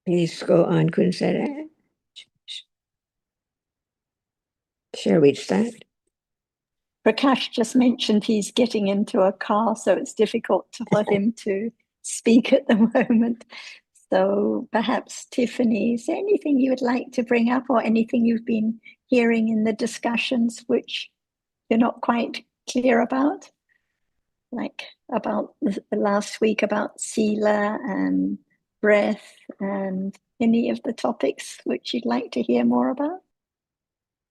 Please go on, Kun Sarah. Shall we start? Prakash just mentioned he's getting into a car, so it's difficult for him to speak at the moment. So perhaps, Tiffany, is there anything you would like to bring up or anything you've been hearing in the discussions which you're not quite clear about? Like about the last week about sila and breath and any of the topics which you'd like to hear more about?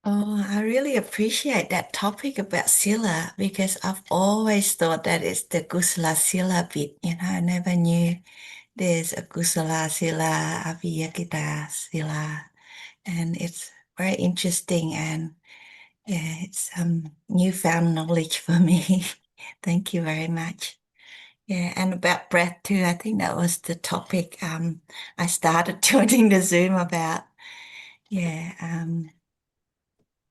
Oh, I really appreciate that topic about sila because I've always thought that it's the kusala sila bit. I never knew there's a kusala sila, abhiyagita sila, and it's very interesting and yeah, it's newfound knowledge for me. Thank you very much. Yeah, and about breath too. I think that was the topic I started joining the Zoom about. Yeah,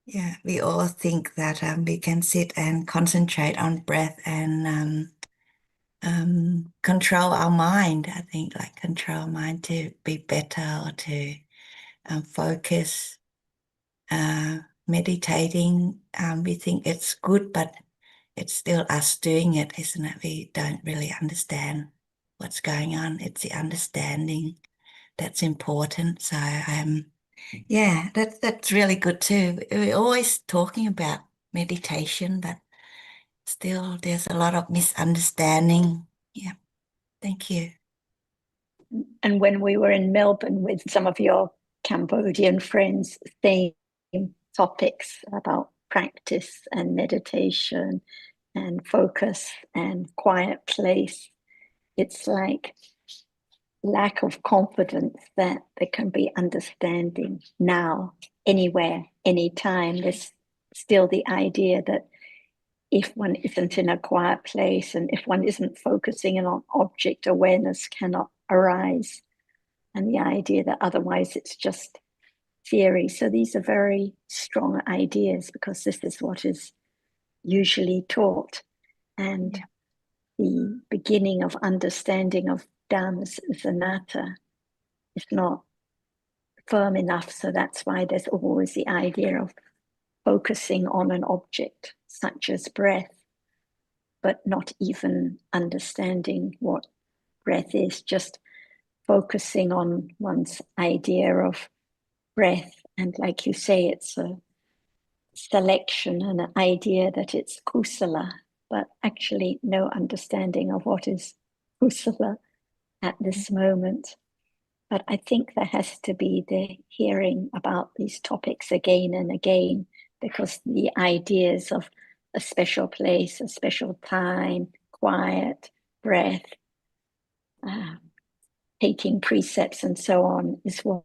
yeah, we all think that we can sit and concentrate on breath and control our mind. I think like control mind to be better or to focus. Meditating, we think it's good, but it's still us doing it, isn't it? We don't really understand what's going on. It's the understanding that's important. So yeah, that's really good too. We're always talking about meditation, but still there's a lot of misunderstanding. Yeah, thank you. And when we were in Melbourne with some of your Cambodian friends, same topics about practice and meditation and focus and quiet place. It's like lack of confidence that there can be understanding now, anywhere, anytime. There's still the idea that if one isn't in a quiet place and if one isn't focusing on object, awareness cannot arise. And the idea that otherwise it's just theory. So these are very strong ideas because this is what is usually taught. And the beginning of understanding of Dhammas as anatta is not firm enough. So that's why there's always the idea of focusing on an object, such as breath, but not even understanding what breath is, just focusing on one's idea of breath. And like you say, it's a selection and an idea that it's kusala, but actually no understanding of what is kusala at this moment. But I think there has to be the hearing about these topics again and again, because the ideas of a special place, a special time, quiet, breath, taking precepts and so on is what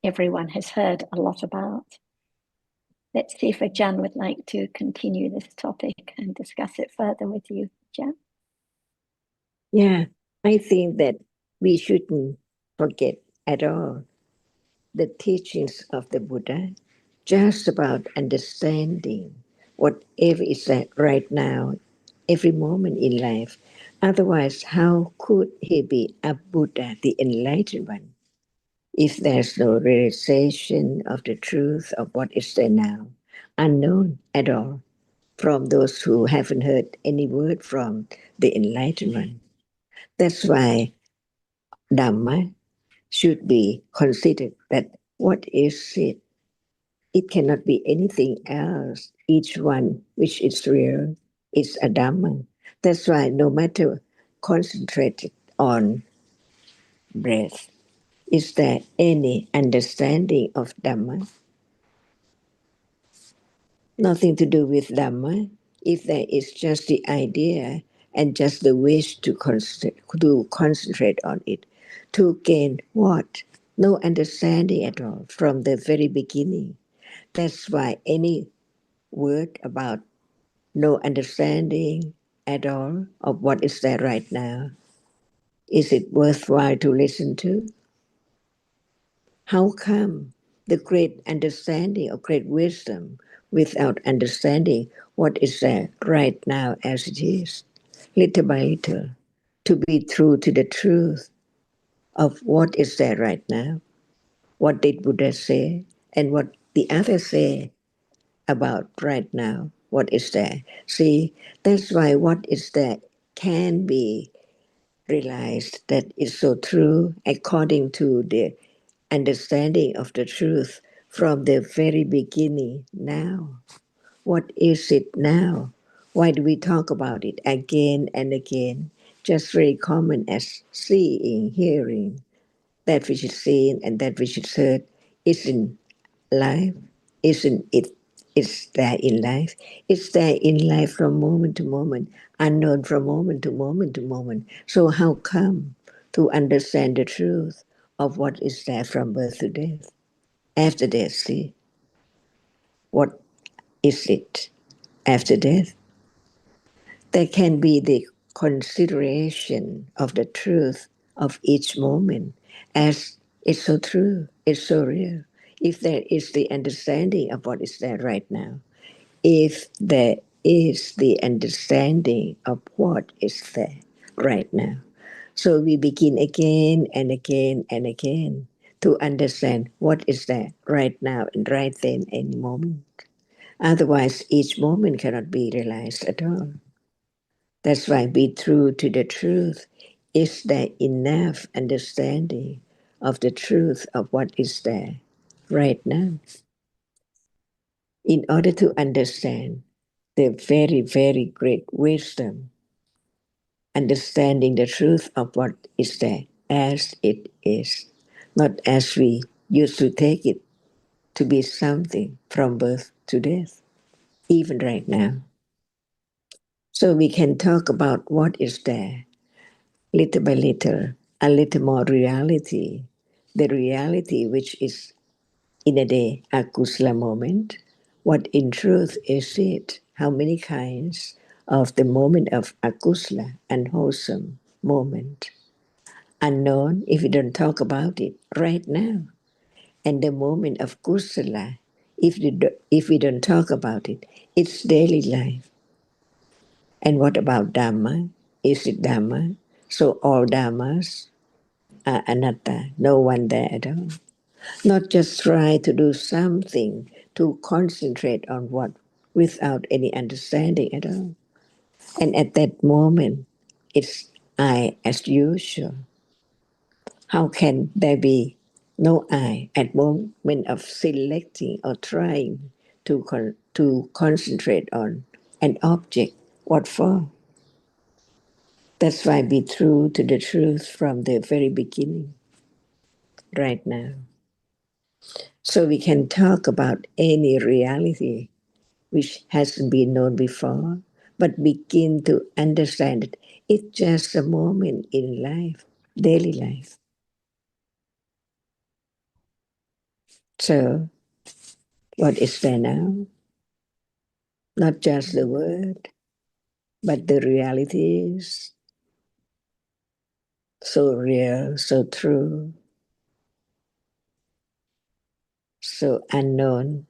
everyone has heard a lot about. Let's see if Ajahn would like to continue this topic and discuss it further with you, Ajahn. Yeah, I think that we shouldn't forget at all the teachings of the Buddha, just about understanding whatever is that right now, every moment in life. Otherwise, how could he be a Buddha, the enlightened one, if there's no realization of the truth of what is there now, unknown at all, from those who haven't heard any word from the enlightened one? That's why Dhamma should be considered that what is it? It cannot be anything else. Each one which is real is a Dhamma. That's why no matter concentrated on breath, is there any understanding of Dhamma? Nothing to do with Dhamma. If there is just the idea and just the wish to concentrate on it, to gain what? No understanding at all from the very beginning. That's why any word about no understanding at all of what is there right now, is it worthwhile to listen to? How come the great understanding or great wisdom without understanding what is there right now as it is, little by little, to be true to the truth of what is there right now. What did Buddha say? And what the others say about right now. What is there? See, that's why what is there can be realized that is so true according to the understanding of the truth from the very beginning now. What is it now? Why do we talk about it again and again? Just very common as seeing, hearing, that which is seen and that which is heard isn't life, isn't it? It's there in life. It's there in life from moment to moment, unknown from moment to moment to moment. So how come to understand the truth of what is there from birth to death? After death, see, what is it after death? There can be the consideration of the truth of each moment as it's so true, it's so real. If there is the understanding of what is there right now, if there is the understanding of what is there right now. So we begin again and again and again to understand what is there right now and right then, any moment. Otherwise, each moment cannot be realized at all. That's why be true to the truth. Is there enough understanding of the truth of what is there right now? In order to understand the very, very great wisdom, understanding the truth of what is there as it is, not as we used to take it to be something from birth to death, even right now. So we can talk about what is there little by little, a little more reality, the reality which is in a day a kusala moment. What in truth is it? How many kinds of the moment of akusala, unwholesome moment, unknown if we don't talk about it right now, and the moment of kusala, if we don't talk about it, it's daily life. And what about Dhamma? Is it Dhamma? So all Dhammas anatta, no one there at all. Not just try to do something to concentrate on what without any understanding at all. And at that moment, it's I as usual. How can there be no I at moment of selecting or trying to concentrate on an object? What for? That's why be true to the truth from the very beginning, right now. So we can talk about any reality which hasn't been known before, but begin to understand it. It's just a moment in life, daily life. So, what is there now? Not just the word, but the reality is so real, so true, so unknown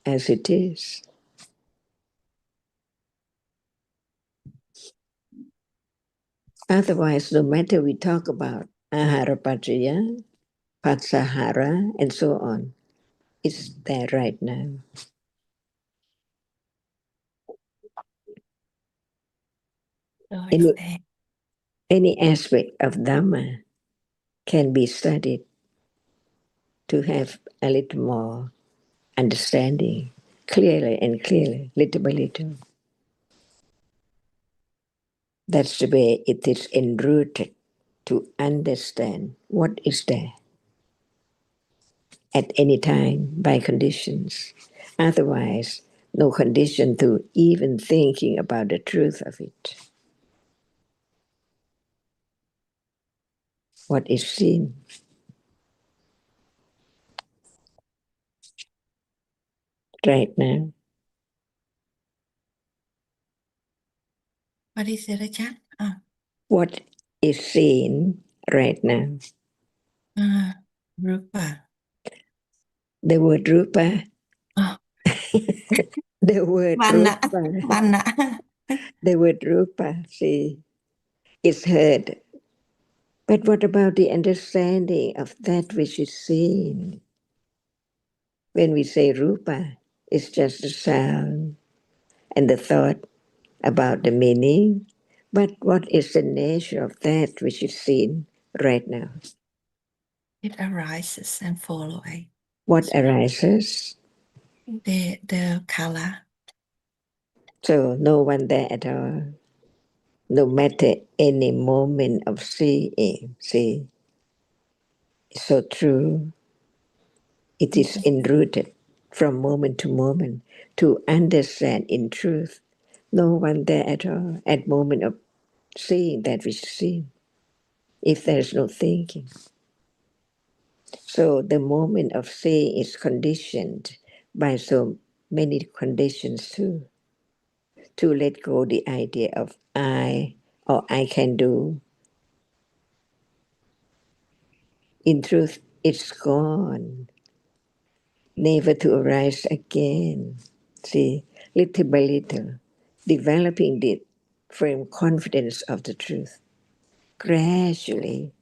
as it is. Otherwise, no matter we talk about ahara patsahara, and so on, it's there right now. So it's Any, there. any aspect of Dhamma can be studied to have a little more understanding, clearly and clearly, little by little. That's the way it is enrooted to understand what is there at any time by conditions. Otherwise, no condition to even thinking about the truth of it. What is seen right now? What is it, Ajahn? What is seen right now? Rupa. The word rupa, Oh, the word Vanna. rupa, Vanna. the word rupa, see, is heard But what about the understanding of that which is seen? When we say rupa, it's just the sound and the thought about the meaning. But what is the nature of that which is seen right now? It arises and fall away. What arises? The color. So no one there at all. No matter any moment of seeing. See, it's so true. It is enrooted from moment to moment to understand in truth. No one there at all at moment of seeing that which is seen. If there is no thinking. So the moment of seeing is conditioned by so many conditions too. To let go the idea of I or I can do. In truth, it's gone, never to arise again. See, little by little, developing the firm confidence of the truth, gradually,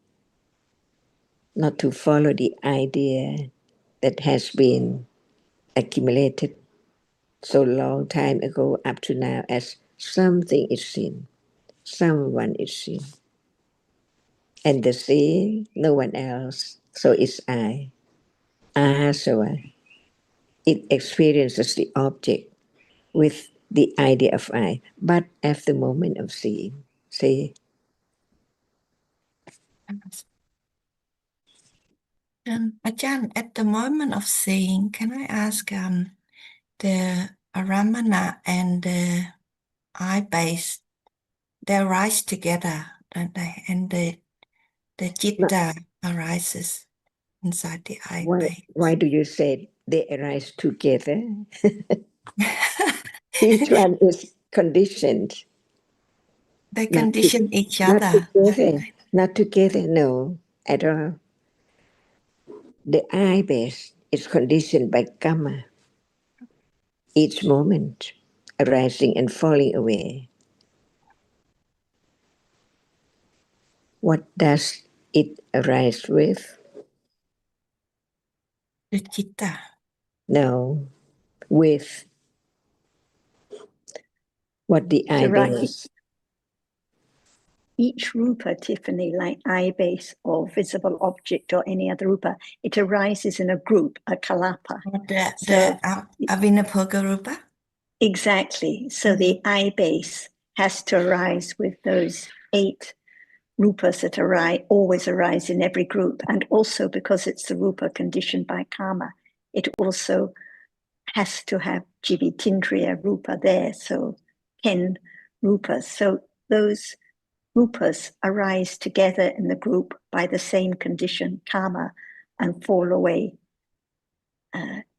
not to follow the idea that has been accumulated so long time ago up to now as something is seen, someone is seen. And the seeing, no one else, so it's I. So it experiences the object with the idea of I, but at the moment of seeing, see, Ajahn, at the moment of seeing, can I ask the Aramana and the eye base, they rise together, don't they? And the not, citta arises inside the eye base. why do you say they arise together? Each one is conditioned. They Not, to, condition each not other. together, not together, no, at all. The I base is conditioned by karma, each moment arising and falling away. What does it arise with? The citta. No, with what the I base. Each rupa, Tiffany, like eye base or visible object or any other rupa, it arises in a group, a kalapa. The Avinapoga rupa? Exactly. So the eye base has to arise with those 8 rupas that always arise in every group. And also because it's the rupa conditioned by karma, it also has to have jivitindriya rupa there. So 10 rupas. So those rupas arise together in the group by the same condition, karma, and fall away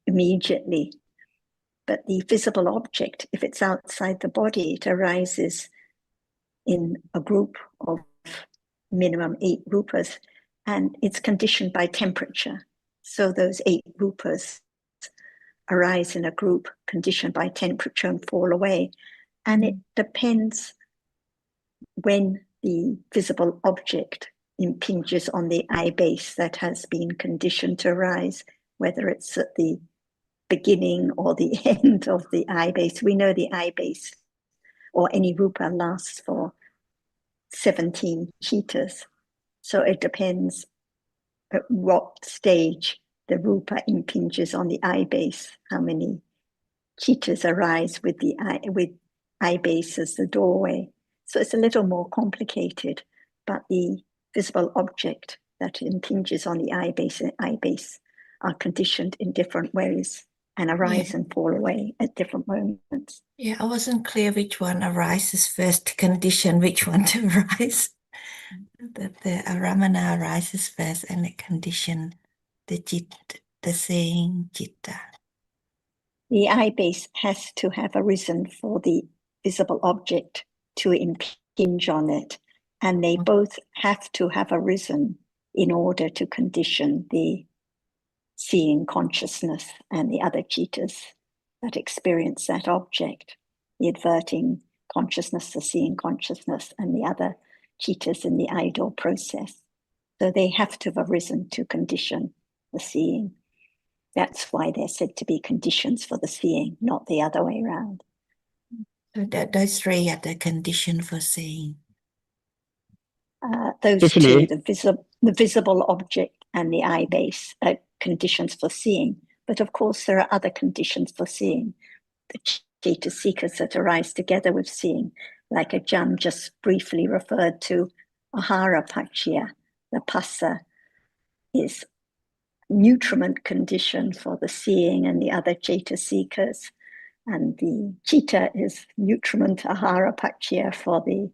immediately. But the visible object, if it's outside the body, it arises in a group of minimum 8 rupas, and it's conditioned by temperature. So those 8 rupas arise in a group conditioned by temperature and fall away. And it depends when the visible object impinges on the eye base that has been conditioned to arise, whether it's at the beginning or the end of the eye base. We know the eye base or any rupa lasts for 17 chitas. So it depends at what stage the rupa impinges on the eye base, how many chitas arise with the eye base as the doorway. So it's a little more complicated, but the visible object that impinges on the eye base and eye base are conditioned in different ways and arise and fall away at different moments. Yeah, I wasn't clear which one arises first to condition which one to arise. That the Aramana arises first and it condition the seeing citta. The eye base has to have arisen for the visible object to impinge on it, and they both have to have arisen in order to condition the seeing consciousness and the other citas that experience that object, the adverting consciousness, the seeing consciousness, and the other citas in the idle process. So they have to have arisen to condition the seeing. That's why they're said to be conditions for the seeing, not the other way around. So those three are the condition for seeing. Those Tiffany. two, the visible object and the eye base, are conditions for seeing. But of course, there are other conditions for seeing. The cetasikas that arise together with seeing, like Ajahn just briefly referred to, ahara paccaya, the passa is nutriment condition for the seeing and the other cetasikas, and the citta is nutriment ahara paccaya for the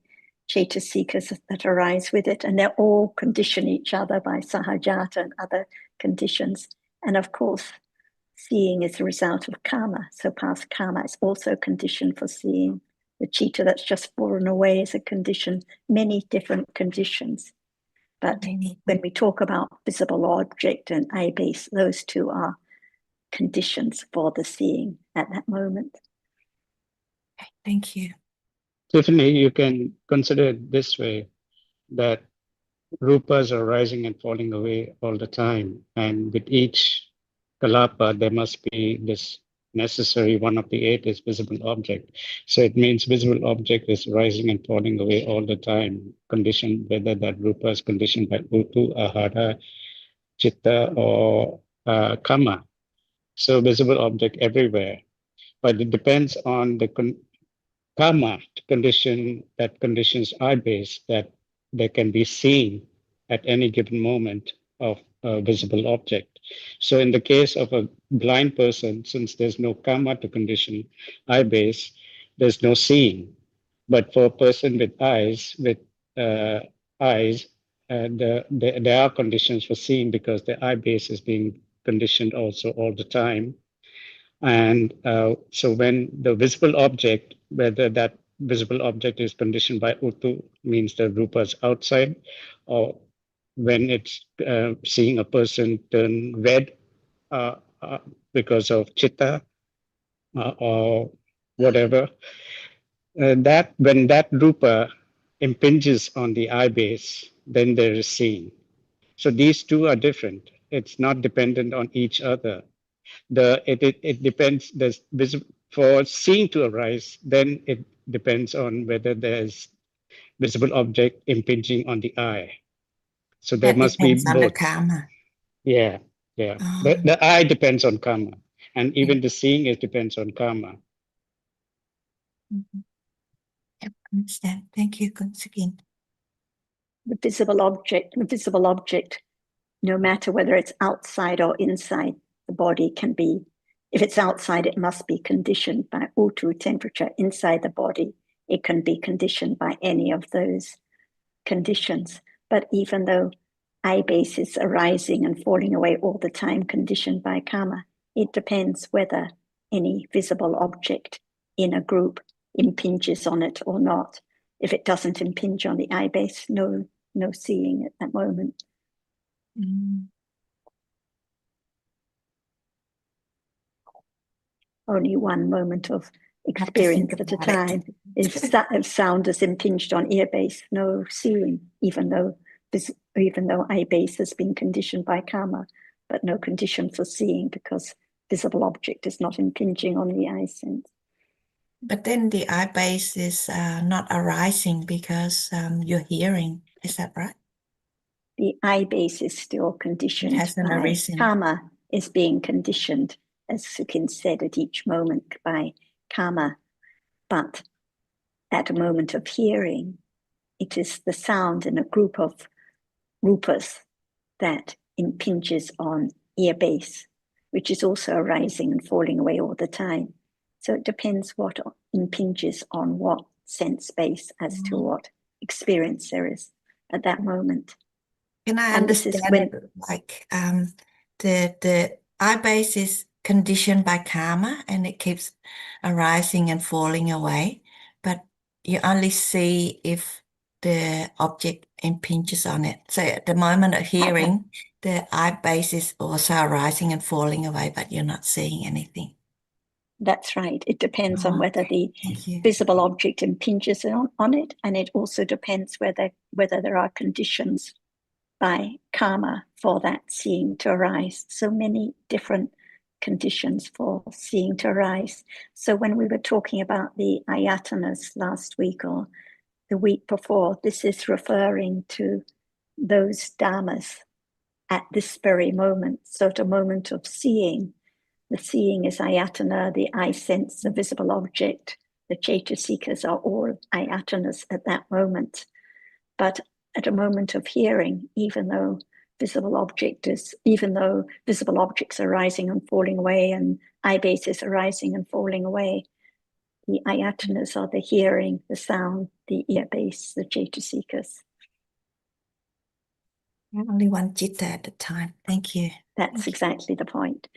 cetasikas that arise with it, and they're all condition each other by sahajata and other conditions. And of course, seeing is a result of karma, so past karma is also conditioned for seeing. The citta that's just fallen away is a condition, many different conditions. But when we talk about visible object and eye base, those two are conditions for the seeing at that moment. Thank you. Tiffany, you can consider it this way, that rupas are rising and falling away all the time. And with each kalapa, there must be this necessary one of the eight is visible object. So it means visible object is rising and falling away all the time, conditioned, whether that rupa is conditioned by utu, ahara, chitta, or kama. So visible object everywhere. But it depends on the karma condition that conditions eye base that they can be seen at any given moment of a visible object. So in the case of a blind person, since there's no karma to condition eye base, there's no seeing. But for a person with eyes, uh, eyes, there are conditions for seeing because the eye base is being conditioned also all the time. And so when the visible object, whether that visible object is conditioned by utu, means the rupa is outside, or when it's seeing a person turn red because of chitta or whatever, that when that rupa impinges on the eye base, then there is seeing. So these two are different. It's not dependent on each other. It depends. There's for seeing to arise, then it depends on whether there's visible object impinging on the eye. So there That must be depends on the both. karma. Yeah. The eye depends on karma, and even the seeing it depends on karma. Yep, understand. Thank you, Kunsakin. The visible object, no matter whether it's outside or inside the body, can be, if it's outside, it must be conditioned by utu, temperature. Inside the body, it can be conditioned by any of those conditions. But even though eye base is arising and falling away all the time, conditioned by karma, it depends whether any visible object in a group impinges on it or not. If it doesn't impinge on the eye base, no seeing at that moment. Only one moment of experience at a time. If sound is impinged on ear base, no seeing, even though eye base has been conditioned by karma, but no condition for seeing because visible object is not impinging on the eye sense. But then the eye base is not arising because you're hearing. Is that right? The eye base is still conditioned by karma, is being conditioned, as Sukin said, at each moment by karma. But at a moment of hearing, it is the sound in a group of rupas that impinges on ear base, which is also arising and falling away all the time. So it depends what impinges on what sense base as to what experience there is at that moment. Can I understand it like the eye base is conditioned by karma and it keeps arising and falling away, but you only see if the object impinges on it. So at the moment of hearing, the eye base is also arising and falling away, but you're not seeing anything. That's right. It depends on whether the visible object impinges on it, and it also depends whether there are conditions by karma for that seeing to arise. So many different conditions for seeing to arise. So when we were talking about the ayatanas last week or the week before, this is referring to those dhammas at this very moment. So at a moment of seeing, the seeing is ayatana, the eye sense, the visible object, the cetasikas are all ayatanas at that moment. But at a moment of hearing, even though visible objects are rising and falling away and eye bases are rising and falling away, the ayatanas are the hearing, the sound, the ear base, the cetasikas. Only one citta at a time. Thank you. That's exactly the point.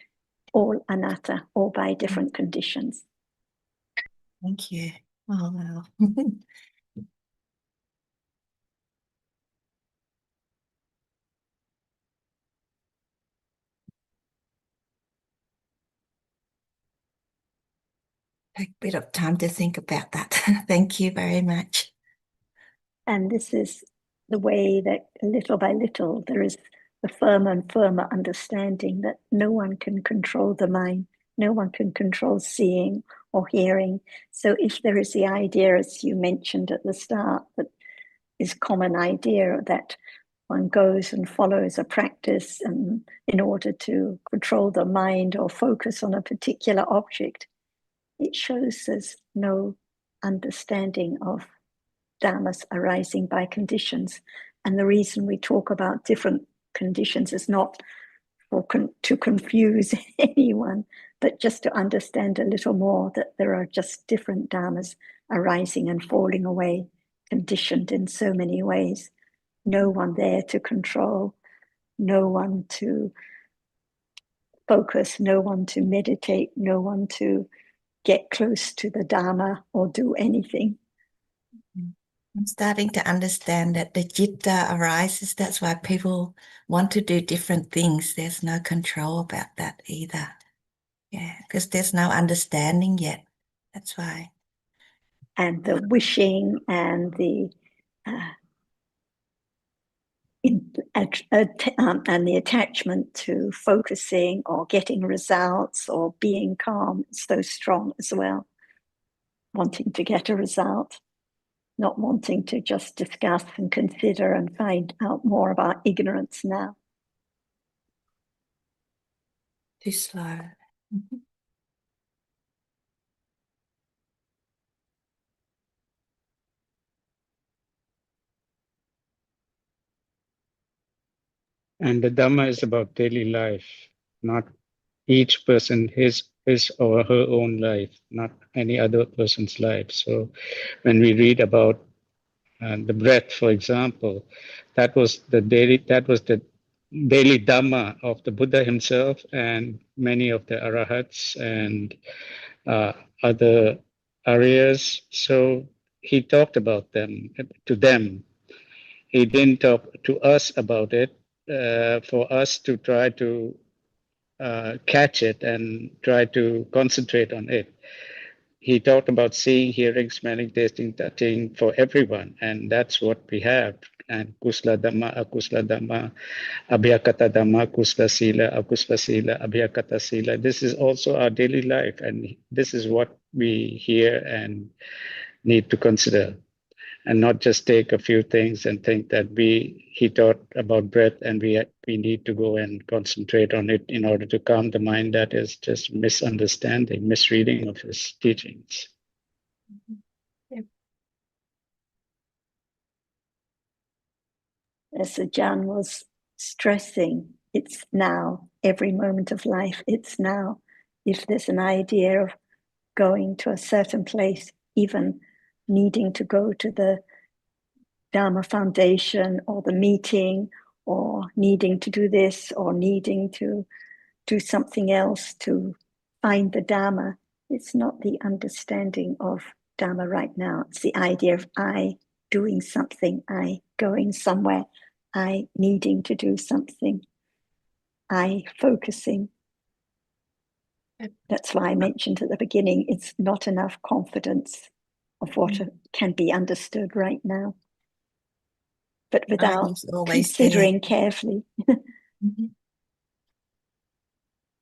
All anatta, all by different conditions. Thank you. Oh, wow. Take a bit of time to think about that. Thank you very much. And this is the way that little by little there is a firmer and firmer understanding that no one can control the mind, no one can control seeing or hearing. So if there is the idea, as you mentioned at the start, that is common idea that one goes and follows a practice and in order to control the mind or focus on a particular object, it shows there's no understanding of dhammas arising by conditions. And the reason we talk about different conditions is not to confuse anyone, but just to understand a little more that there are just different dhammas arising and falling away, conditioned in so many ways. No one there to control, no one to focus, no one to meditate, no one to get close to the Dhamma or do anything. I'm starting to understand that the citta arises. That's why people want to do different things. There's no control about that either. Yeah, because there's no understanding yet. That's why. And the wishing and the attachment to focusing or getting results or being calm is so strong as well. Wanting to get a result, not wanting to just discuss and consider and find out more about ignorance now. Too slow. And the Dhamma is about daily life, not each person his or her own life, not any other person's life. So when we read about the breath, for example, that was the daily Dhamma of the Buddha himself and many of the Arahats and other Aryas. So he talked about them to them. He didn't talk to us about it for us to try to catch it and try to concentrate on it. He talked about seeing, hearing, smelling, tasting, touching for everyone, and that's what we have. And kusla dhamma, akusla dhamma, abhyakata dhamma, kusla sila, akusla sila, abhyakata sila. This is also our daily life, and this is what we hear and need to consider, and not just take a few things and think that he taught about breath and we need to go and concentrate on it in order to calm the mind. That is just misunderstanding, misreading of his teachings. As Ajahn was stressing, it's now, every moment of life, it's now. If there's an idea of going to a certain place, even needing to go to the Dharma Foundation or the meeting, or needing to do this or needing to do something else to find the Dharma, it's not the understanding of Dharma right now. It's the idea of I doing something, I going somewhere, I needing to do something, I focusing. That's why I mentioned at the beginning, it's not enough confidence of what can be understood right now. but without was always considering there. carefully. Mhm.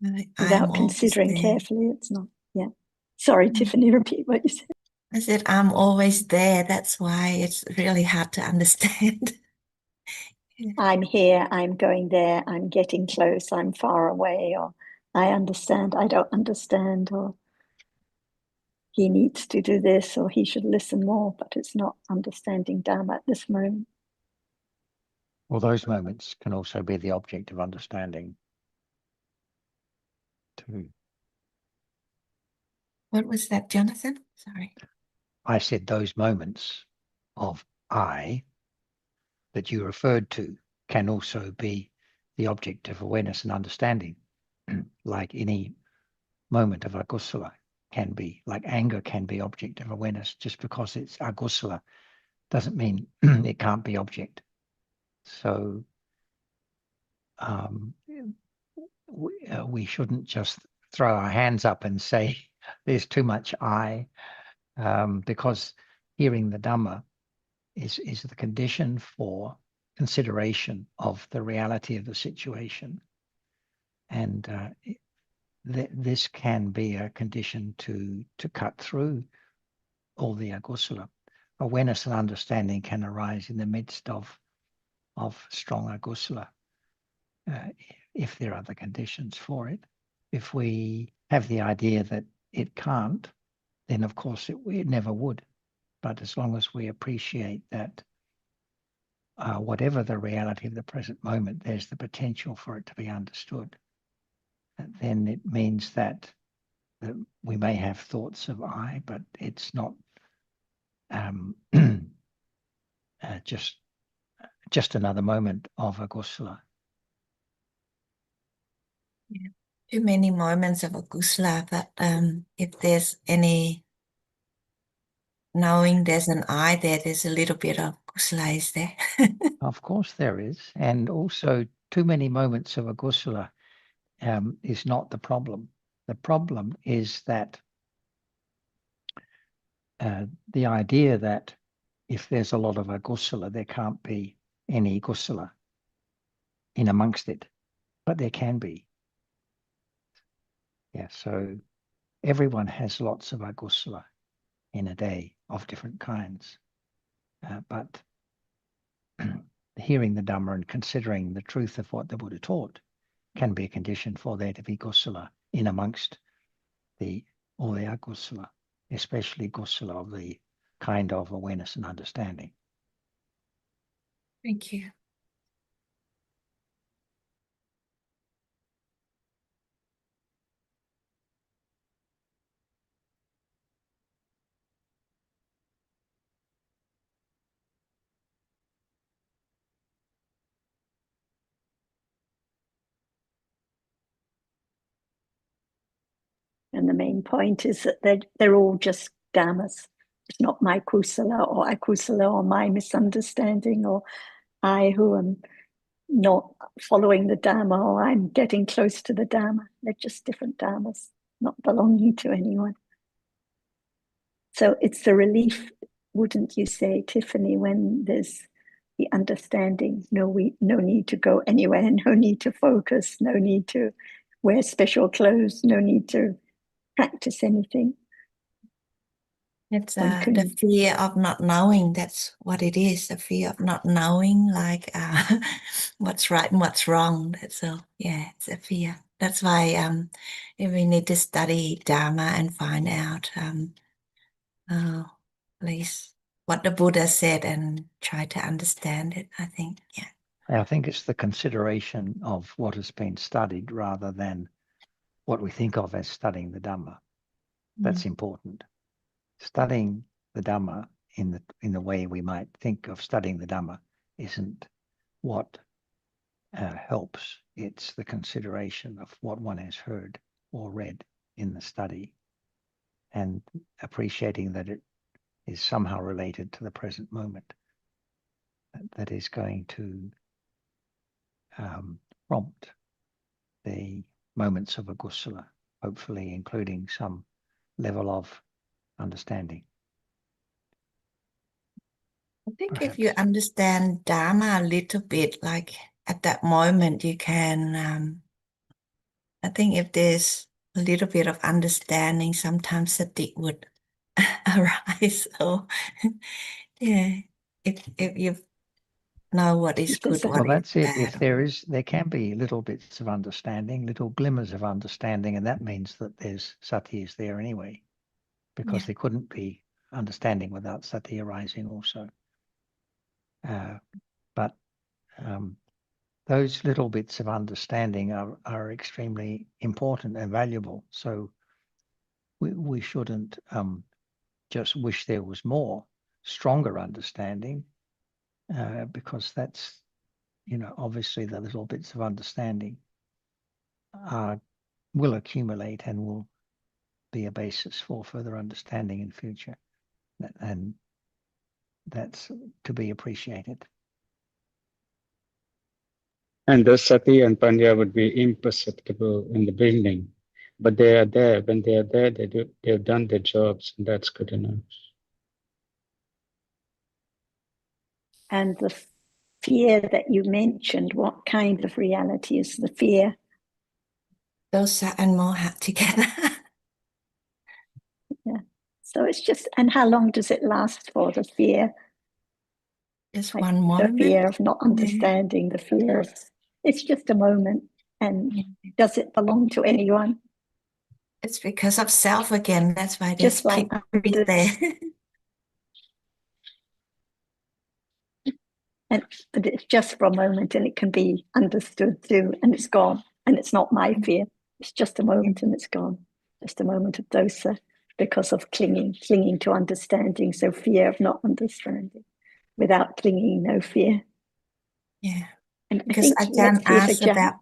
I'm Without always considering there. carefully, it's not. Yeah. Sorry, Tiffany, repeat what you said. I said I'm always there. That's why it's really hard to understand. Yeah. I'm here, I'm going there, I'm getting close, I'm far away, or I understand, I don't understand, or he needs to do this, or he should listen more, but it's not understanding Dhamma at this moment. Well, those moments can also be the object of understanding too. What was that, Jonathan? Sorry. I said those moments of I that you referred to can also be the object of awareness and understanding, like any moment of agusala can be, like anger can be object of awareness. Just because it's agusala doesn't mean it can't be object. So we shouldn't just throw our hands up and say there's too much I, because hearing the Dhamma is the condition for consideration of the reality of the situation. And this can be a condition to cut through all the agusala. Awareness and understanding can arise in the midst of strong agusala, if there are the conditions for it. If we have the idea that it can't, then of course it never would. But as long as we appreciate that whatever the reality of the present moment, there's the potential for it to be understood, then it means that we may have thoughts of I, but it's not just another moment of agusala. Yeah. Too many moments of agusala, but if there's any knowing there's an I there, there's a little bit of agusala, is there? Of course there is. And also too many moments of agusala is not the problem. The problem is that the idea that if there's a lot of agusala, there can't be any gusala in amongst it, but there can be. Yeah, so everyone has lots of agusala in a day of different kinds, but hearing the Dhamma and considering the truth of what the Buddha taught can be a condition for there to be gusala in amongst all the agusala, especially gusala of the kind of awareness and understanding. Thank you. And the main point is that they're all just dhammas. It's not my kusala or akusala or my misunderstanding or I who am not following the Dhamma or I'm getting close to the Dhamma. They're just different dhammas, not belonging to anyone. So it's the relief, wouldn't you say, Tiffany, when there's the understanding, no need to go anywhere, no need to focus, no need to wear special clothes, no need to practice anything. It's the fear of not knowing. That's what it is. The fear of not knowing, like what's right and what's wrong. That's all. Yeah, it's a fear. That's why we need to study Dharma and find out at least what the Buddha said and try to understand it, I think. Yeah. I think it's the consideration of what has been studied rather than what we think of as studying the Dhamma. That's important. Studying the Dhamma in the way we might think of studying the Dhamma isn't what helps. It's the consideration of what one has heard or read in the study and appreciating that it is somehow related to the present moment that is going to prompt the moments of agusala, hopefully including some level of understanding. I think perhaps. if you understand Dharma a little bit, like at that moment, you can, I think if there's a little bit of understanding, sometimes sati would arise. So, yeah, if you know what is good, Well, what Well, is that's it. If bad. there can be little bits of understanding, little glimmers of understanding, and that means that there's sati is there anyway, because Yeah. there couldn't be understanding without sati arising also. But those little bits of understanding are extremely important and valuable. So we shouldn't just wish there was more, stronger understanding, because that's, obviously the little bits of understanding will accumulate and will be a basis for further understanding in future. And that's to be appreciated. And the sati and panya would be imperceptible in the beginning, but they are there. When they are there, they've done their jobs, and that's good enough. and the fear that you mentioned, what kind of reality is the fear? Dosa and moha together. Yeah. So it's just, and how long does it last for, the fear? Just Like one the moment. fear of not understanding, the fear of, it's just a moment. And does it belong to anyone? It's because of self again. That's why there's Just like people there. but it's just for a moment, and it can be understood too, and it's gone. And it's not my fear. It's just a moment and it's gone. Just a moment of dosa because of clinging to understanding. So fear of not understanding. Without clinging, no fear. Yeah. And Because I think let's Ajahn see if asked Ajahn. about,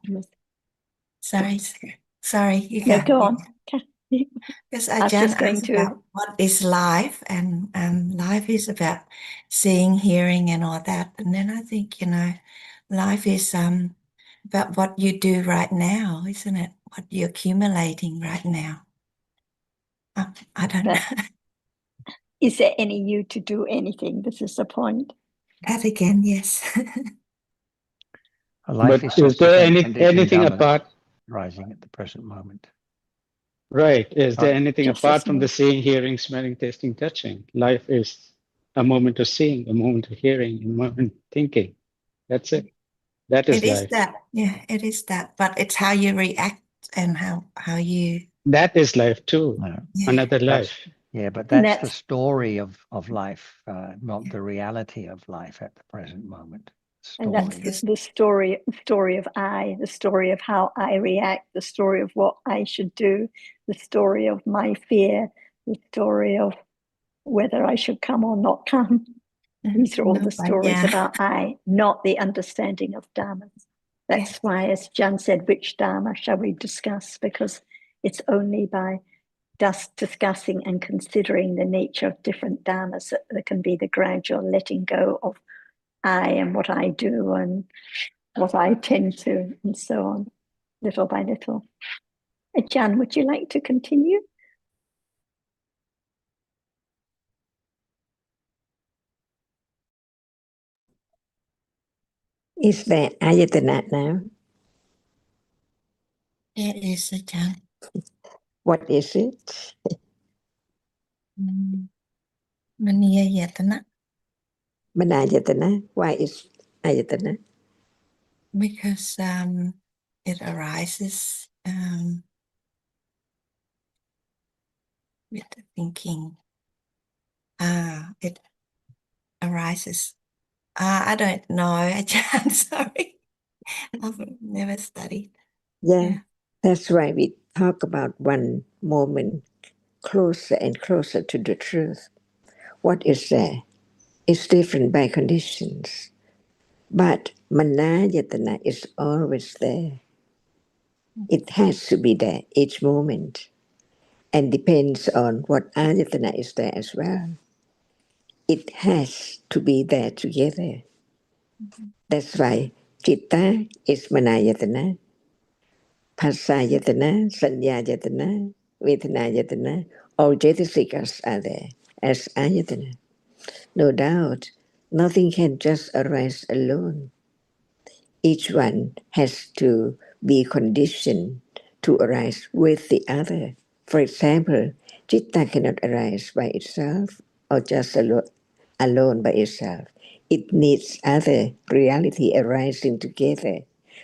sorry, you No, can. go on. Because I was Ajahn just going asked to. about what is life, and life is about seeing, hearing, and all that. And then I think, life is about what you do right now, isn't it? What you're accumulating right now. I don't know. Is there any you to do anything? This is the point. That again, yes. Life But is is there anything Dhamma apart? rising at the present moment? Right. Is there anything Just apart from the seeing, hearing, smelling, tasting, touching? Life is a moment of seeing, a moment of hearing, a moment of thinking. That's it. That is It is life. that. Yeah, it is that. But it's how you react and how you. That is life too. No. Yeah. Another life. But that's the story of life, not the reality of life at the present moment. And that's the story of I, the story of how I react, the story of what I should do, the story of my fear, the story of whether I should come or not come. These are all the stories about I, not the understanding of Dhamma. That's why, as Jan said, which Dhamma shall we discuss? Because it's only by discussing and considering the nature of different Dhammas that there can be the gradual letting go of I and what I do and what I tend to, and so on, little by little. Jan, would you like to continue? Is there ayatana now? It is, Jan. What is it? Maniyayatana. Manayatana. Why is ayatana? Because it arises with the thinking. It arises. I don't know, Ajahn, sorry. I've never studied. Yeah, that's why we talk about one moment closer and closer to the truth. What is there? It's different by conditions. But manayatana is always there. It has to be there each moment. And depends on what ayatana is there as well. It has to be there together. That's why chitta is manayatana, pasayatana, sanyayatana, vedanayatana, all jetasikas are there as ayatana. No doubt, Nothing can just arise alone. Each one has to be conditioned to arise with the other. For example, Chitta cannot arise by itself or just alone by itself. It needs other reality arising together.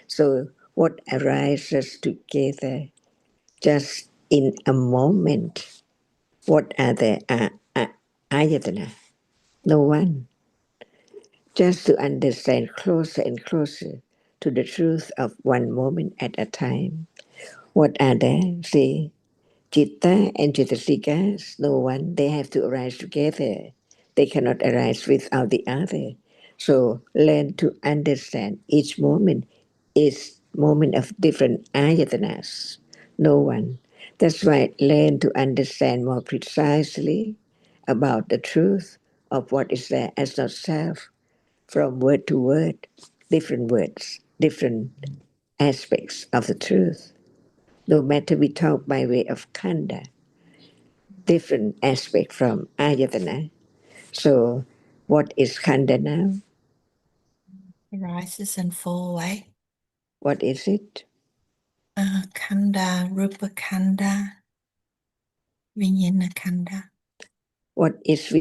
So what arises together just in a moment? What are the ayatana? No one. Just to understand closer and closer to the truth of one moment at a time. What are they? See, Chitta and Chittasikas, no one, they have to arise together. They cannot arise without the other. So learn to understand each moment is moment of different ayatanas. No one. That's why learn to understand more precisely about the truth of what is there as not self from word to word, different words, different aspects of the truth. No matter we talk by way of kanda, different aspect from ayatana. So, what is kanda now? Rises and fall away. What is it? Kanda, Rupa Kanda, Vijnana Kanda. What is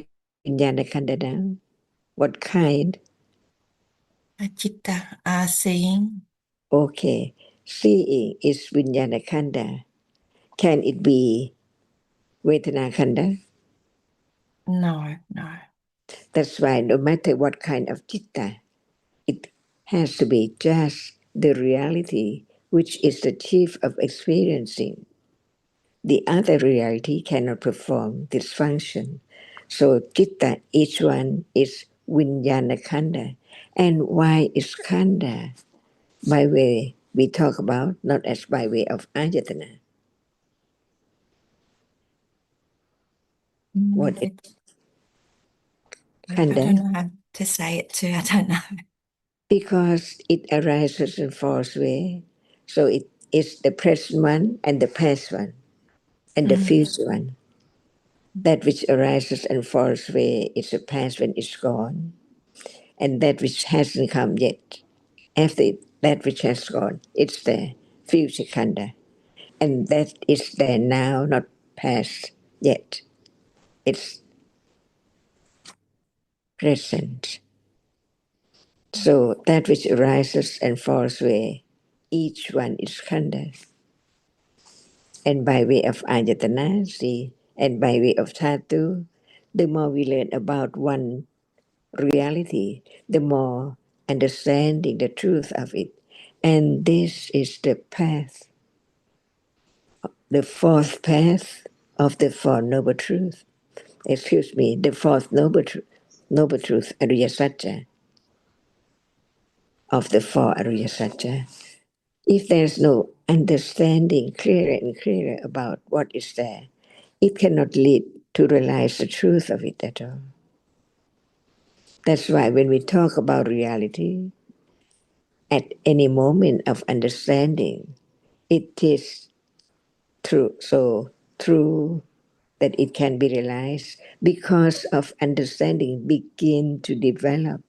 vijnana kanda now? What kind? Chitta, seeing. Okay, seeing is vijnana kanda. Can it be vedana kanda? No, no. That's why no matter what kind of chitta, it has to be just the reality which is the chief of experiencing. The other reality cannot perform this function. So chitta, each one is vijnana kanda. And why is kanda? By way we talk about, not as by way of ayatana. What is I don't kanda? know how to say it too. I don't know. Because it arises in false way. So it is the present one and the past one and the future one. That which arises and falls away is the past when it's gone, and that which hasn't come yet. After that which has gone, it's the future kanda, and that is there now, not past yet. It's present. So that which arises and falls away, each one is kanda, and by way of ayatana, see, and by way of dhatu, the more we learn about one reality, the more understanding the truth of it. And this is the path, the fourth path of the Four Noble Truths. Excuse me, the fourth noble truth, Ariya Satya, of the four Ariya Satya. If there's no understanding clearer and clearer about what is there, it cannot lead to realize the truth of it at all. That's why when we talk about reality, at any moment of understanding, it is true. So true that it can be realized because of understanding begin to develop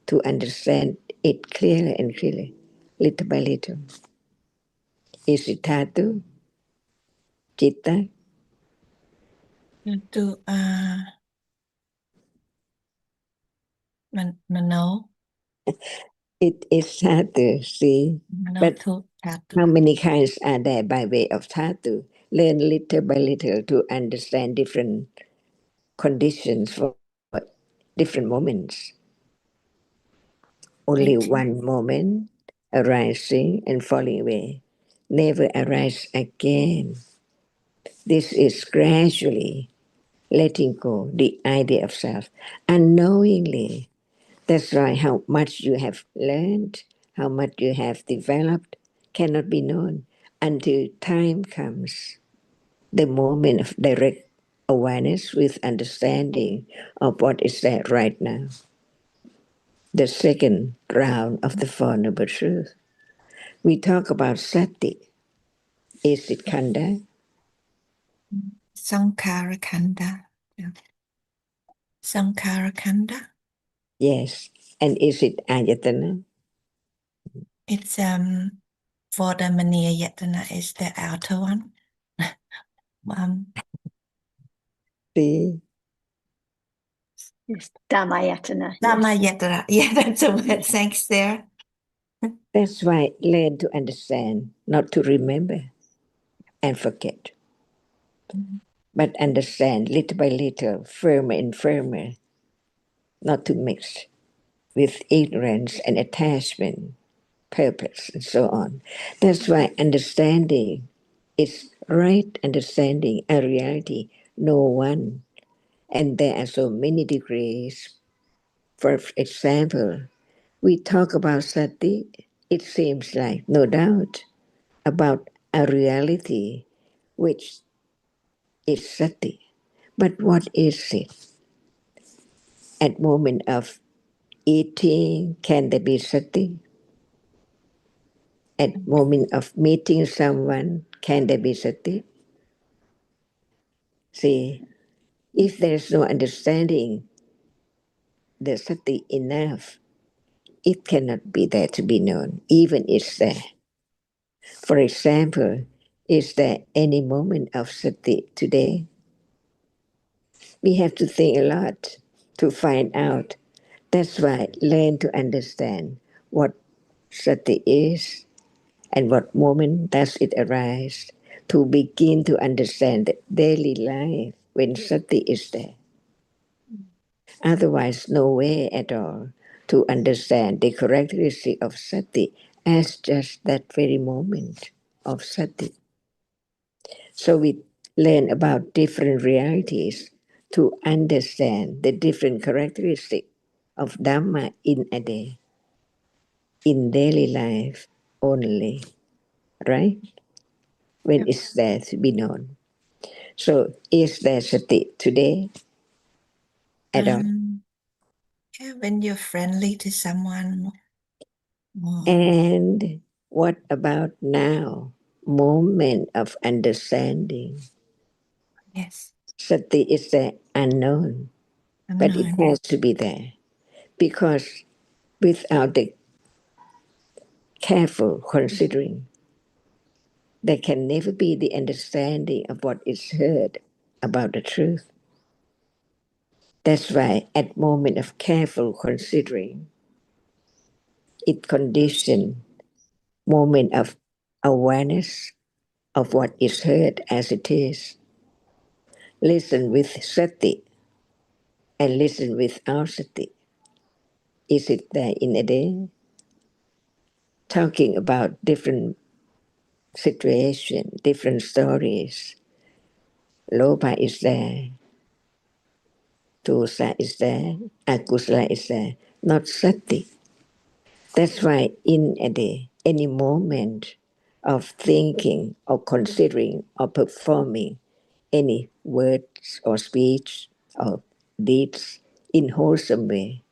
to understand it clearly and clearly, little by little. Is it dhatu, chitta? To Mano, It is dhatu, see? Mano But to Tatu. how many kinds are there by way of dhatu? Learn little by little to understand different conditions for different moments. Only 18. one moment arising and falling away, never arise again. This is gradually letting go the idea of self unknowingly. That's why how much you have learned, how much you have developed cannot be known until time comes, the moment of direct awareness with understanding of what is there right now. The second round of the Four Noble Truths. We talk about sati. Is it kanda? Sankhara Kanda. Yeah. Sankhara Kanda. Yes. And is it ayatana? It's for the Mani Yatana is the outer one. See? Yes, Dhammayatana. Dhamma Yes. Yatana. Yeah, that's a word. Thanks there. That's why learn to understand, not to remember and forget, but understand little by little, firmer and firmer, not to mix with ignorance and attachment, purpose, and so on. That's why understanding is right understanding a reality, no one. And there are so many degrees. For example, we talk about sati, it seems like no doubt about a reality which is sati. But what is it? At moment of eating, can there be sati? At moment of meeting someone, can there be sati? See, if there's no understanding the sati enough, it cannot be there to be known, even it's there. For example, is there any moment of sati today? We have to think a lot to find out. That's why learn to understand what sati is and what moment does it arise to begin to understand the daily life when sati is there. Otherwise, no way at all to understand the characteristic of sati as just that very moment of sati. So we learn about different realities to understand the different characteristics of Dhamma in a day, in daily life only, right? When it's there to be known. So is there sati today at all? Yeah, when you're friendly to someone. And what about now? Moment of understanding. Yes. Sati is the unknown, but it Unknown. has to be there because without the careful considering, there can never be the understanding of what is heard about the truth. That's why at moment of careful considering, it condition moment of awareness of what is heard as it is. Listen with sati and listen without sati. Is it there in a day? Talking about different situations, different stories. Lopa is there, dosa is there, akusala is there, not sati. That's why in a day, any moment of thinking or considering or performing any words or speech or deeds in wholesome way,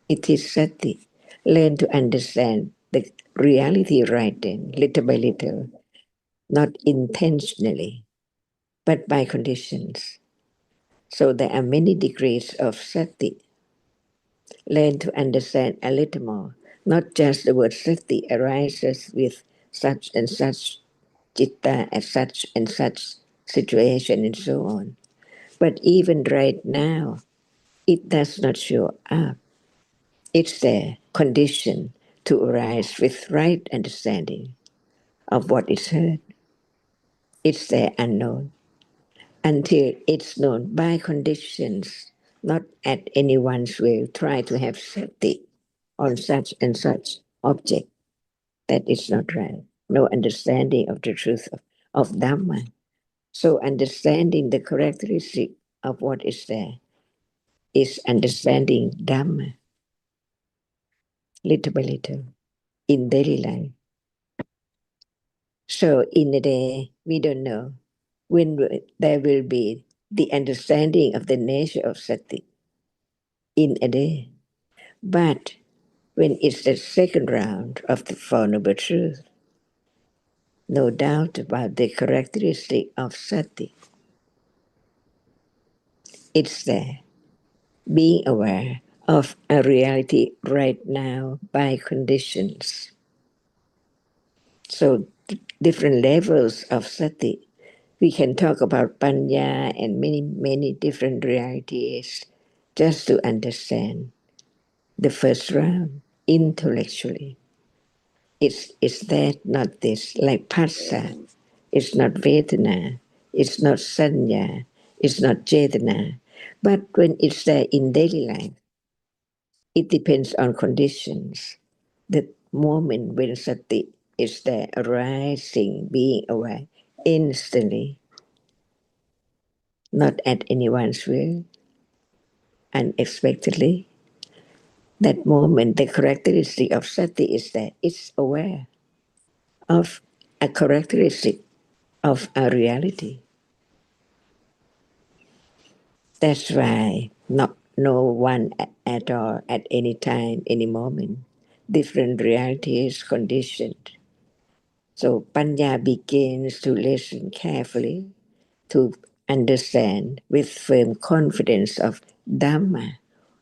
it is sati. Learn to understand the reality right then, little by little, not intentionally, but by conditions. So there are many degrees of sati. Learn to understand a little more. Not just the word sati arises with such and such citta at such and such situation and so on. But even right now, it does not show up. It's there, conditioned to arise with right understanding of what is heard. It's there unknown until it's known by conditions, not at anyone's will. Try to have sati on such and such object. That is not right. No understanding of the truth of Dhamma. So understanding the characteristic of what is there is understanding Dhamma little by little in daily life. So in a day, we don't know when there will be the understanding of the nature of sati in a day. But when it's the second round of the Four Noble Truth, no doubt about the characteristic of sati. It's there, being aware of a reality right now by conditions. So different levels of sati. We can talk about panya and many different realities just to understand the first round intellectually. It's that, not this, like phassa. It's not vedana, it's not sanya, it's not cetana. But when it's there in daily life, it depends on conditions. The moment when sati is there, arising, being aware, instantly, not at anyone's will, unexpectedly, that moment, the characteristic of sati is that it's aware of a characteristic of a reality. That's why not no one at all, at any time, any moment. Different realities conditioned. So Panya begins to listen carefully, to understand with firm confidence of Dhamma.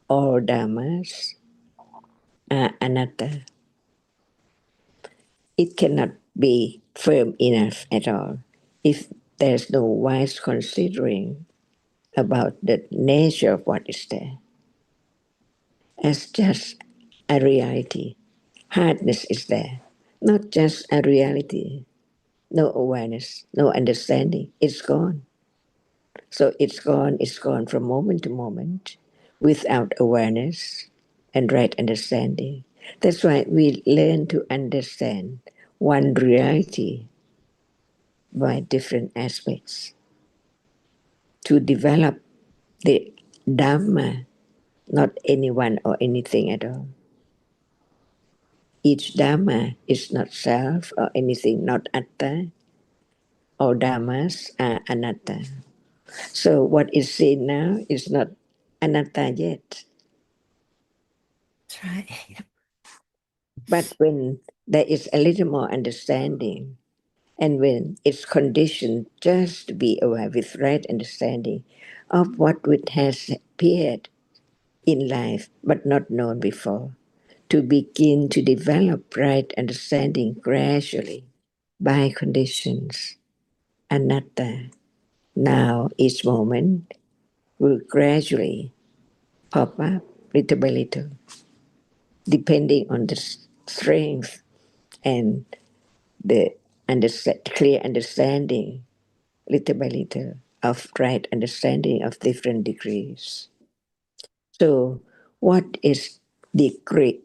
All Dhammas are anatta. It cannot be firm enough at all if there's no wise considering about the nature of what is there as just a reality. Hardness is there, not just a reality. No awareness, no understanding. It's gone. So it's gone from moment to moment without awareness and right understanding. That's why we learn to understand one reality by different aspects to develop the Dhamma, not anyone or anything at all. Each Dhamma is not self or anything, not atta. All Dhammas are anatta. So what is seen now is not anatta yet. That's right. But when there is a little more understanding, and when it's conditioned just to be aware with right understanding of what which has appeared in life but not known before, to begin to develop right understanding gradually by conditions, anatta. Now each moment will gradually pop up little by little, depending on the strength and the clear understanding, little by little, of right understanding of different degrees. So, what is degree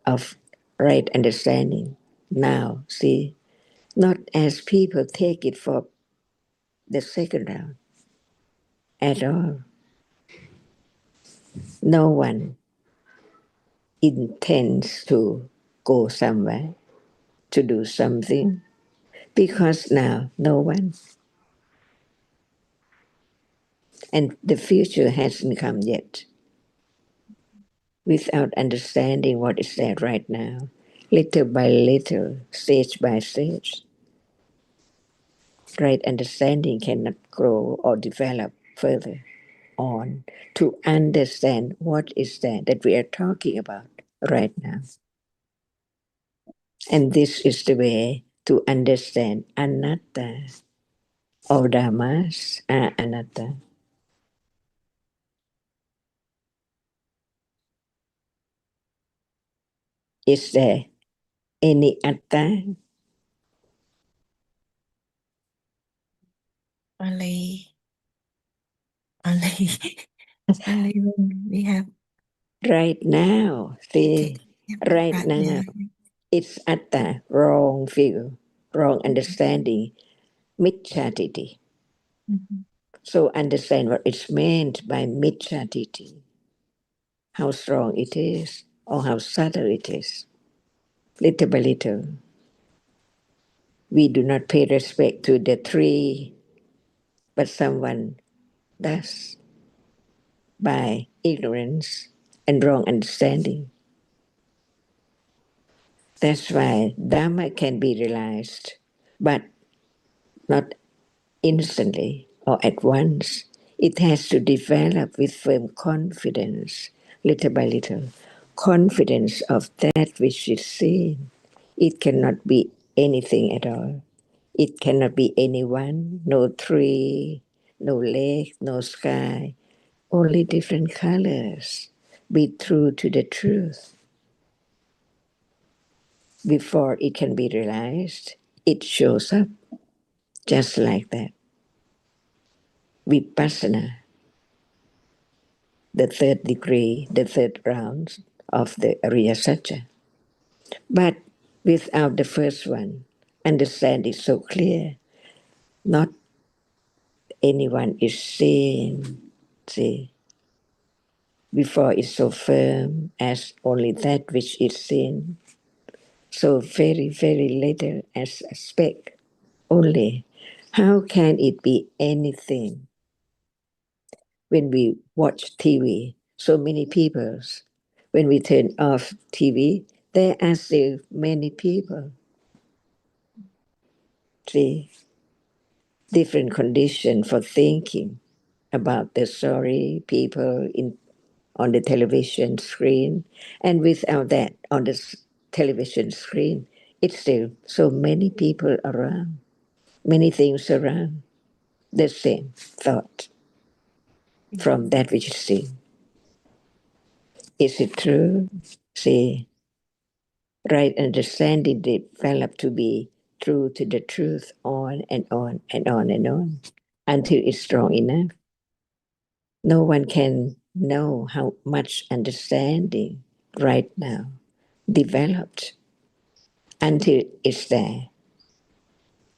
of right understanding now? See, not as people take it for the second round at all. No one intends to go somewhere to do something because now no one, and the future hasn't come yet. Without understanding what is there right now, little by little, stage by stage, right understanding cannot grow or develop further on to understand what is there that we are talking about right now. And this is the way to understand anatta. All dhammas are anatta. Is there any atta? Only, only, only when we have Right now, see, right right now, now. it's atta, wrong view, wrong understanding, micchaditi. Mhm. So understand what it's meant by micchaditi, how strong it is, or how subtle it is. Little by little, we do not pay respect to the tree, but someone does by ignorance and wrong understanding. That's why Dhamma can be realized, but not instantly or at once. It has to develop with firm confidence, little by little, confidence of that which is seen. It cannot be anything at all. It cannot be anyone, no tree, no lake, no sky, only different colors. Be true to the truth. Before it can be realized, it shows up just like that. Vipassana, the third degree, the third round of the Ariya Satya. But without the first one, understand it so clear, not anyone is seen. See, before it's so firm as only that which is seen, so very, very little as a speck only. How can it be anything? When we watch TV, so many people, when we turn off TV, there are still many people. See, different condition for thinking about the story, people on the television screen, and without that, on the television screen, it's still so many people around, many things around, the same thought from that which is seen. Is it true? See, right understanding develop to be true to the truth on and on and on and on until it's strong enough. No one can know how much understanding right now developed until it's there,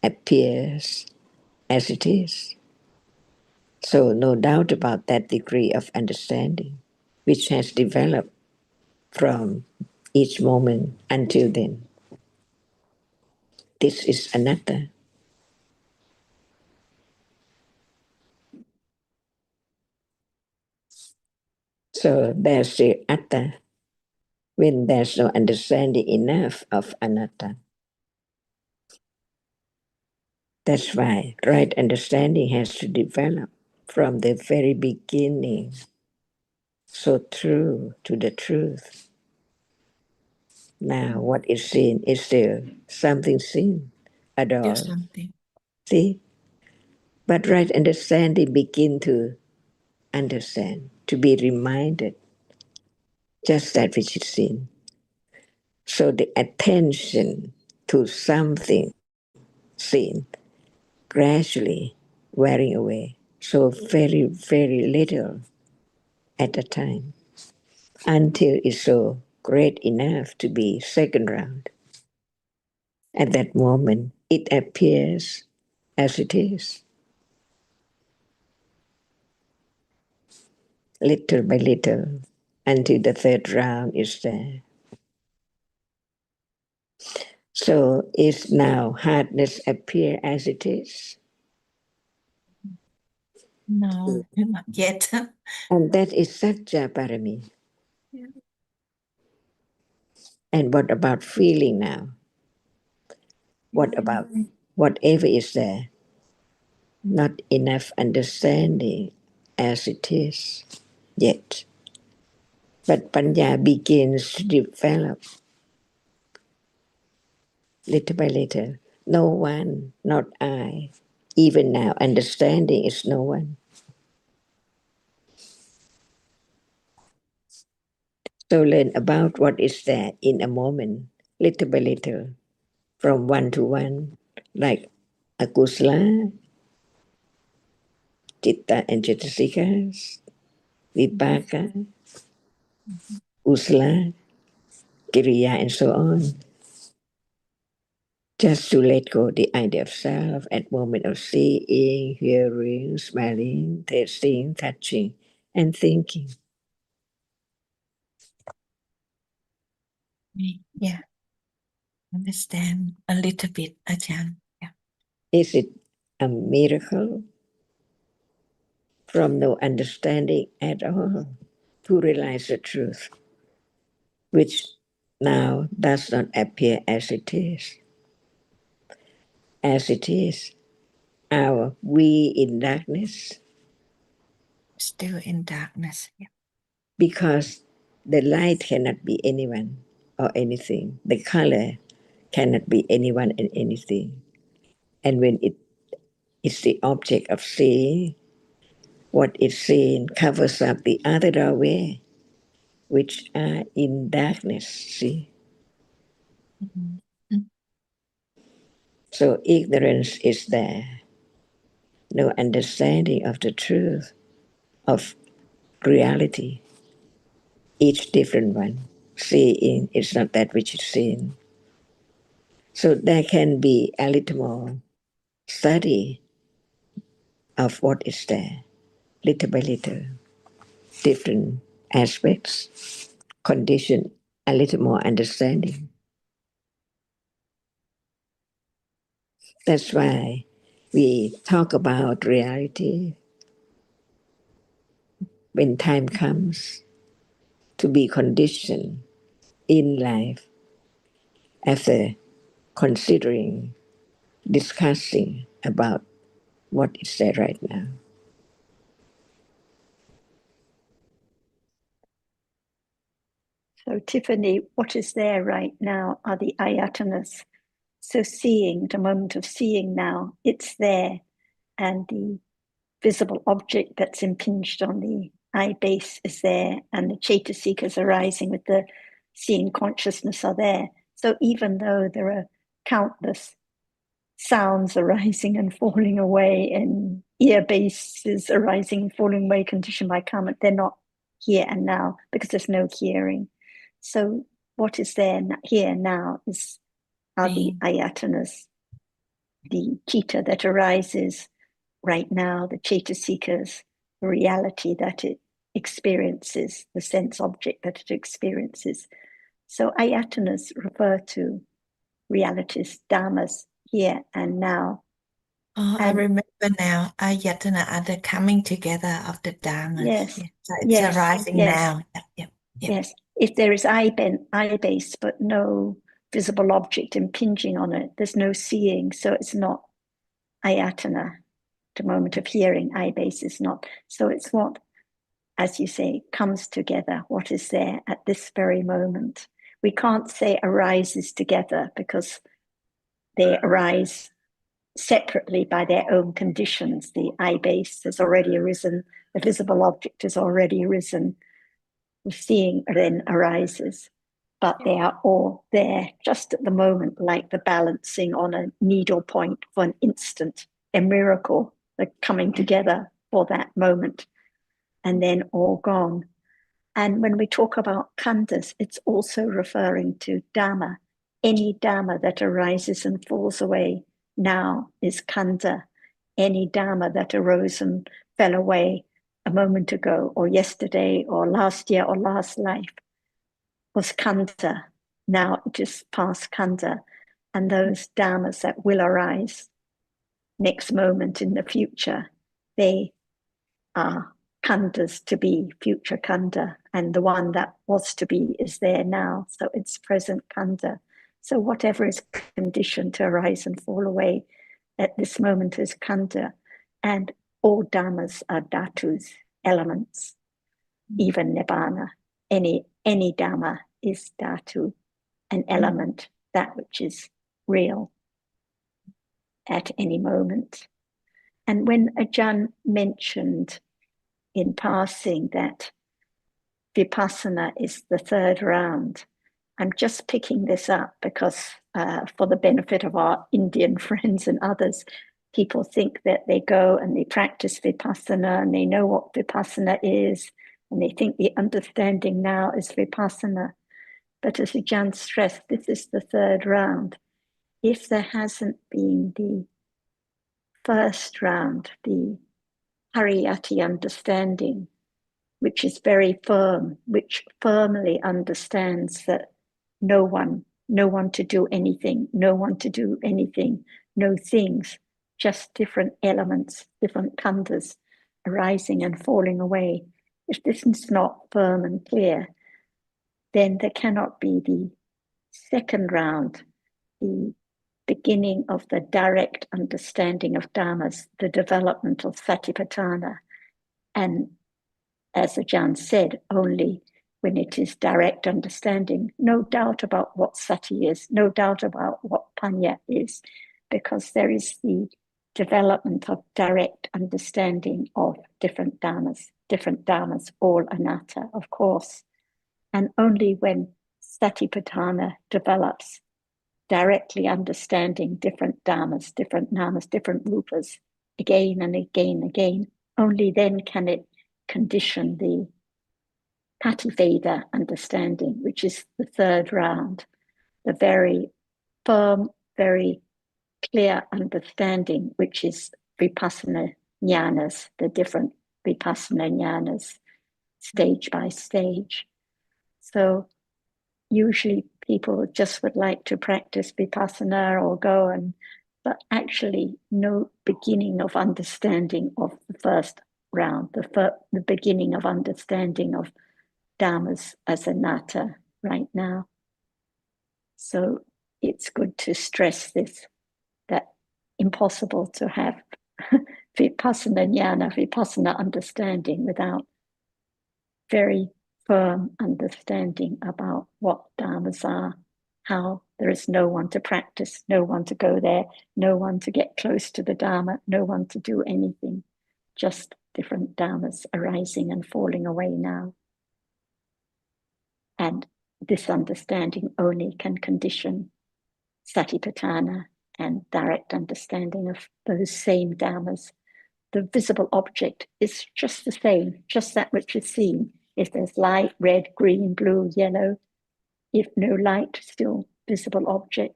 appears as it is. So, no doubt about that degree of understanding which has developed from each moment until then. This is anatta. So, there's the atta when there's no understanding enough of anatta. That's why right understanding has to develop from the very beginning. So true to the truth. Now, what is seen is still something seen at Do all. something. See? But right understanding begin to understand, to be reminded just that which is seen. So the attention to something seen gradually wearing away. So very, very little at a time until it's so great enough to be second round. At that moment, it appears as it is, little by little, until the third round is there. So is now hardness appear as it is? No, not yet. And that is Satya Parami. Yeah. And what about feeling now? What about whatever is there? Not enough understanding as it is yet. But Panya begins to develop little by little. No one, not I. Even now, understanding is no one. So learn about what is there in a moment, little by little, from one to one, like akusala, citta and citasikas, vipaka, usla, kiriya, and so on. Just to let go the idea of self at moment of seeing, hearing, smelling, tasting, touching, and thinking. Yeah. Understand a little bit, Ajahn. Yeah. Is it a miracle from no understanding at all to realize the truth, which now does not appear as it is? As it is, our we in darkness, Still in darkness. Yeah. because The light cannot be anyone or anything. The color cannot be anyone and anything. And when it is the object of seeing, what is seen covers up the other doorway, which are in darkness. See? Mm-hmm. So ignorance is there, no understanding of the truth of reality, each different one. Seeing is not that which is seen. So there can be a little more study of what is there, little by little, different aspects, condition, a little more understanding. That's why we talk about reality when time comes to be conditioned in life after considering, discussing about what is there right now. So, Tiffany, what is there right now are the ayatanas. So, seeing, the moment of seeing now, it's there. And the visible object that's impinged on the eye base is there. And the cetasikas arising with the seeing consciousness are there. So, even though there are countless sounds arising and falling away and ear bases arising and falling away conditioned by karma, they're not here and now because there's no hearing. So what is there here now are the ayatanas, the chitta that arises right now, the cetasikas, the reality that it experiences, the sense object that it experiences. So ayatanas refer to realities, dhammas, here and now. Oh, I remember now. Ayatana are the coming together of the dhammas. Yes. Yeah. So it's arising now. Yep. Yes. If there is eye base, but no visible object impinging on it, there's no seeing. So it's not ayatana. The moment of hearing, eye base is not. So it's what, as you say, comes together, what is there at this very moment. We can't say arises together because they arise separately by their own conditions. The eye base has already arisen, the visible object has already arisen, the seeing then arises, but they are all there just at the moment, like the balancing on a needle point for an instant, a miracle, the coming together for that moment, and then all gone. And when we talk about khandhas, it's also referring to Dhamma. Any Dhamma that arises and falls away now is khandha. Any Dhamma that arose and fell away a moment ago, or yesterday, or last year, or last life was khandha. Now it is past khandha. And those Dhammas that will arise next moment in the future, they are khandhas to be, future khandha, and the one that was to be is there now. So it's present khandha. So whatever is conditioned to arise and fall away at this moment is khandha. And all dhammas are dhatus, elements, even nibbana. Any dhamma is dhatu, an element, that which is real at any moment. And when Ajahn mentioned in passing that vipassana is the third round, I'm just picking this up because for the benefit of our Indian friends and others, people think that they go and they practice vipassana and they know what vipassana is and they think the understanding now is vipassana. But as Ajahn stressed, this is the third round. If there hasn't been the first round, the Hariyati understanding, which is very firm, which firmly understands that no one to do anything, no one to do anything, no things, just different elements, different khandhas arising and falling away. If this is not firm and clear, then there cannot be the second round, the beginning of the direct understanding of dhammas, the development of satipatthana. And as Ajahn said, only when it is direct understanding, no doubt about what sati is, no doubt about what panya is, because there is the development of direct understanding of different dhammas, all anatta, of course. And only when satipatthana develops, directly understanding different dhammas, different namas, different rupas, again and again and again, only then can it condition the Pativeda understanding, which is the third round, the very firm, very clear understanding, which is vipassana jnanas, the different vipassana jnanas, stage by stage. So usually people just would like to practice vipassana or go and, but actually no beginning of understanding of the first round, the beginning of understanding of dhammas as anatta right now. So it's good to stress this, that impossible to have vipassana jnana, vipassana understanding without very firm understanding about what dhammas are, how there is no one to practice, no one to go there, no one to get close to the Dhamma, no one to do anything, just different dhammas arising and falling away now. And this understanding only can condition satipatthana and direct understanding of those same dhammas. The visible object is just the same, just that which is seen. If there's light, red, green, blue, yellow, if no light, still visible object.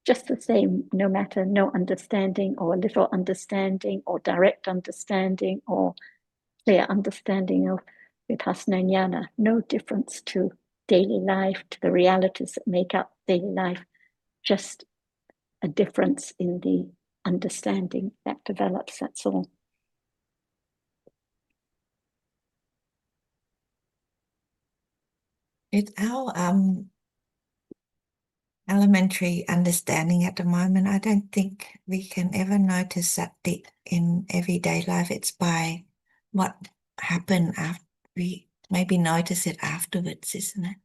Just the same, no matter no understanding or little understanding or direct understanding or clear understanding of vipassana jnana, no difference to daily life, to the realities that make up daily life, just a difference in the understanding that develops, that's all. It's our elementary understanding at the moment. I don't think we can ever notice that in everyday life. It's by what happened after we maybe notice it afterwards, isn't it?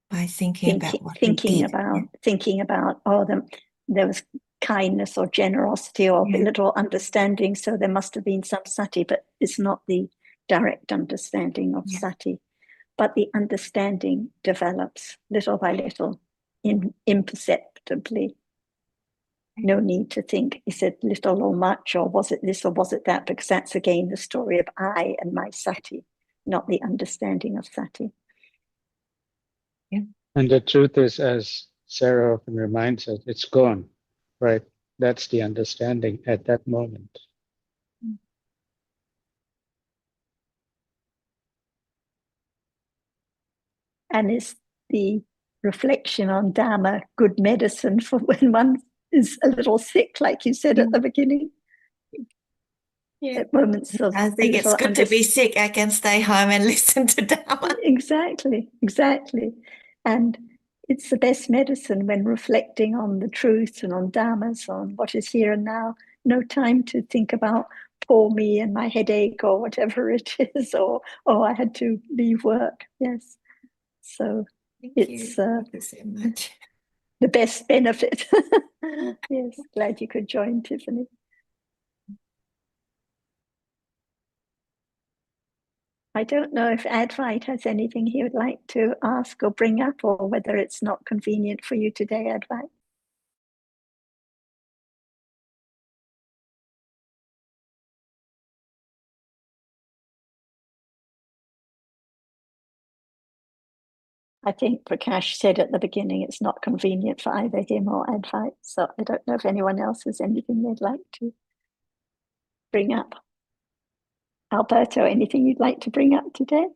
By thinking about what we did. Thinking about, oh, there was kindness or generosity or little understanding, so there must have been some sati, but it's not the direct understanding of sati. But the understanding develops little by little, imperceptibly. No need to think, is it little or much, or was it this or was it that? Because that's again the story of I and my sati, not the understanding of sati. Yeah. And the truth is, as Sarah often reminds us, it's gone, right? That's the understanding at that moment. And is the reflection on Dhamma good medicine for when one is a little sick, like you said at the beginning? Yeah. At moments of, I think it's good to be sick. I can stay home and listen to Dhamma. Exactly. And it's the best medicine when reflecting on the truth and on dhammas, on what is here and now. No time to think about poor me and my headache or whatever it is, or I had to leave work. Yes. So Thank you so much. The best benefit. Yes, glad you could join, Tiffany. I don't know if Advait has anything he would like to ask or bring up, or whether it's not convenient for you today, Advait. I think Prakash said at the beginning it's not convenient for either him or Advait, so I don't know if anyone else has anything they'd like to bring up. Alberto, anything you'd like to bring up today?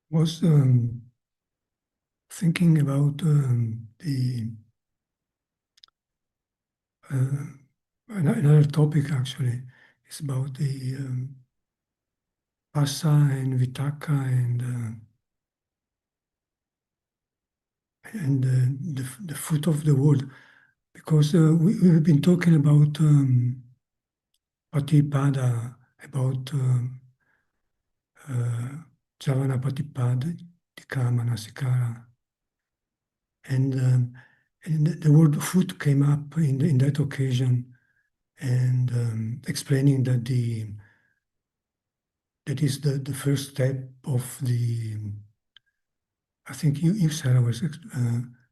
Was thinking about another topic actually. It's about the Asa and Vitaka and the foot of the world, because we've been talking about Patipada, about Javana Patipada, Tika Manasikara. And the word food came up in that occasion, and explaining that that is the first step of the. I think you Sarah was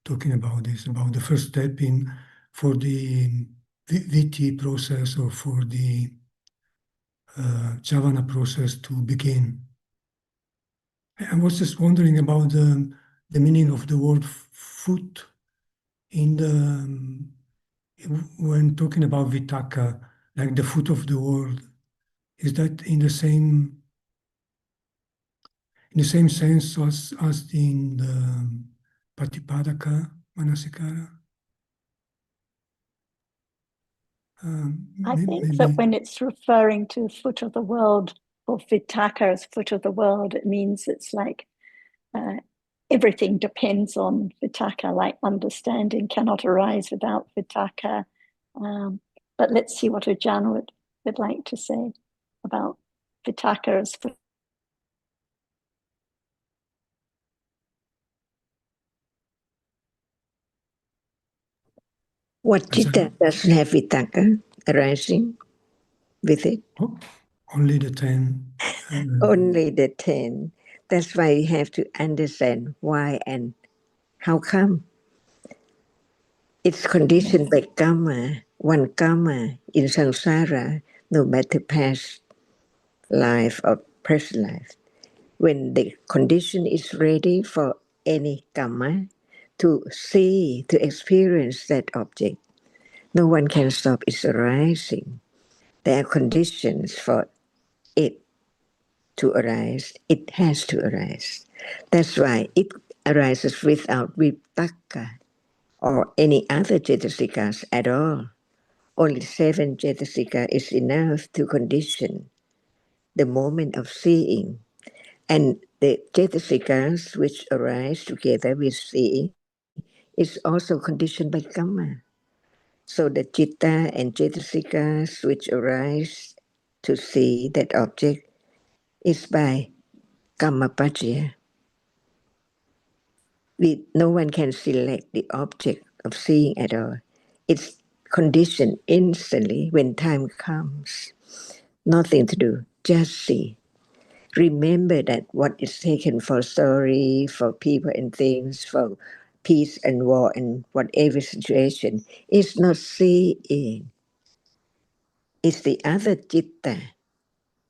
talking about this, about the first step in for the VT process, or for the Javana process to begin. I was just wondering about the meaning of the word food in when talking about Vitaka, like the foot of the world. Is that in the same sense as in the Patipadaka Manasikara? I think Maybe. that when it's referring to foot of the world, or Vitaka as foot of the world, it means it's like everything depends on Vitaka, like understanding cannot arise without Vitaka. But let's see what Ajahn would like to say about Vitaka as foot. What citta doesn't have vitaka arising with it? Oh, only the 10. Only the 10. That's why we have to understand why and how come. It's conditioned by karma, one karma in samsara, no matter past life or present life. When the condition is ready for any karma to see, to experience that object, no one can stop its arising. There are conditions for it to arise. It has to arise. That's why it arises without vipaka or any other cetasikas at all. Only 7 cetasika is enough to condition the moment of seeing. And the cetasikas which arise together with seeing is also conditioned by karma. So the citta and cetasikas which arise to see that object is by karma pajya. No one can select the object of seeing at all. It's conditioned instantly when time comes. Nothing to do, just see. Remember that what is taken for story, for people and things, for peace and war and whatever situation is not seeing. It's the other citta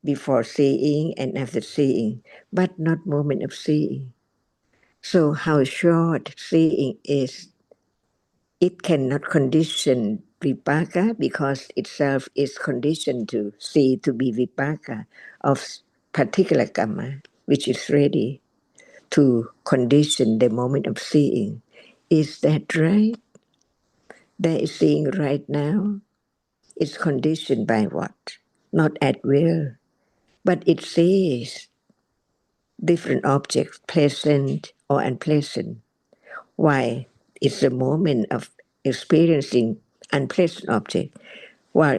before seeing and after seeing, but not moment of seeing. So how short seeing is, it cannot condition vipaka because itself is conditioned to see to be vipaka of particular karma, which is ready to condition the moment of seeing. Is that right? There is seeing right now. It's conditioned by what? Not at will, but it sees different objects, pleasant or unpleasant. Why? It's the moment of experiencing unpleasant object, while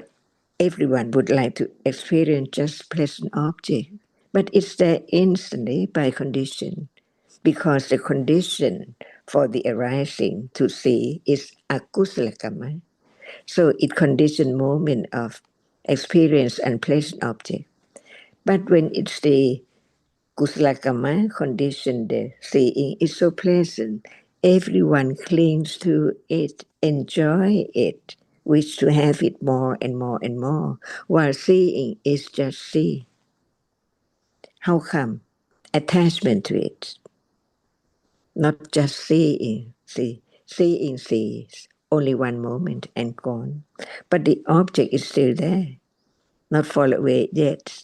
everyone would like to experience just pleasant object. But it's there instantly by condition, because the condition for the arising to see is akusala karma. So it conditions moment of experience unpleasant object. But when it's the kusala karma condition, the seeing is so pleasant, everyone clings to it, enjoy it, wish to have it more and more and more, while seeing is just see. How come? Attachment to it. Not just seeing, seeing sees only one moment and gone. But the object is still there, not fall away yet.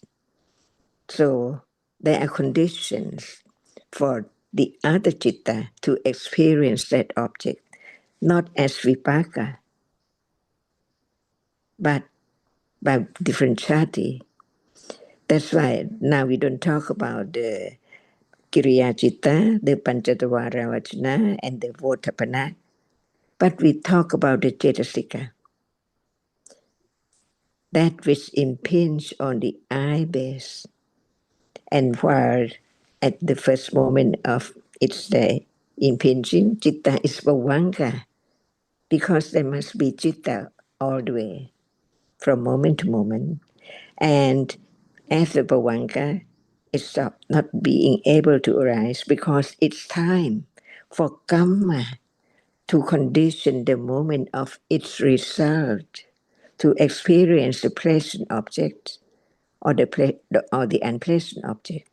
So there are conditions for the other citta to experience that object, not as vipaka, but by different chati. That's why now we don't talk about the Kiriya Citta, the Panchatavara Vachana, and the Votapana. But we talk about the Cetasika. that which impinge on the eye base. And while at the first moment of its impinging, citta is bhavanga, because there must be citta all the way, from moment to moment. And after bhavanga, it stops not being able to arise because it's time for karma to condition the moment of its result to experience the pleasant object or the unpleasant object.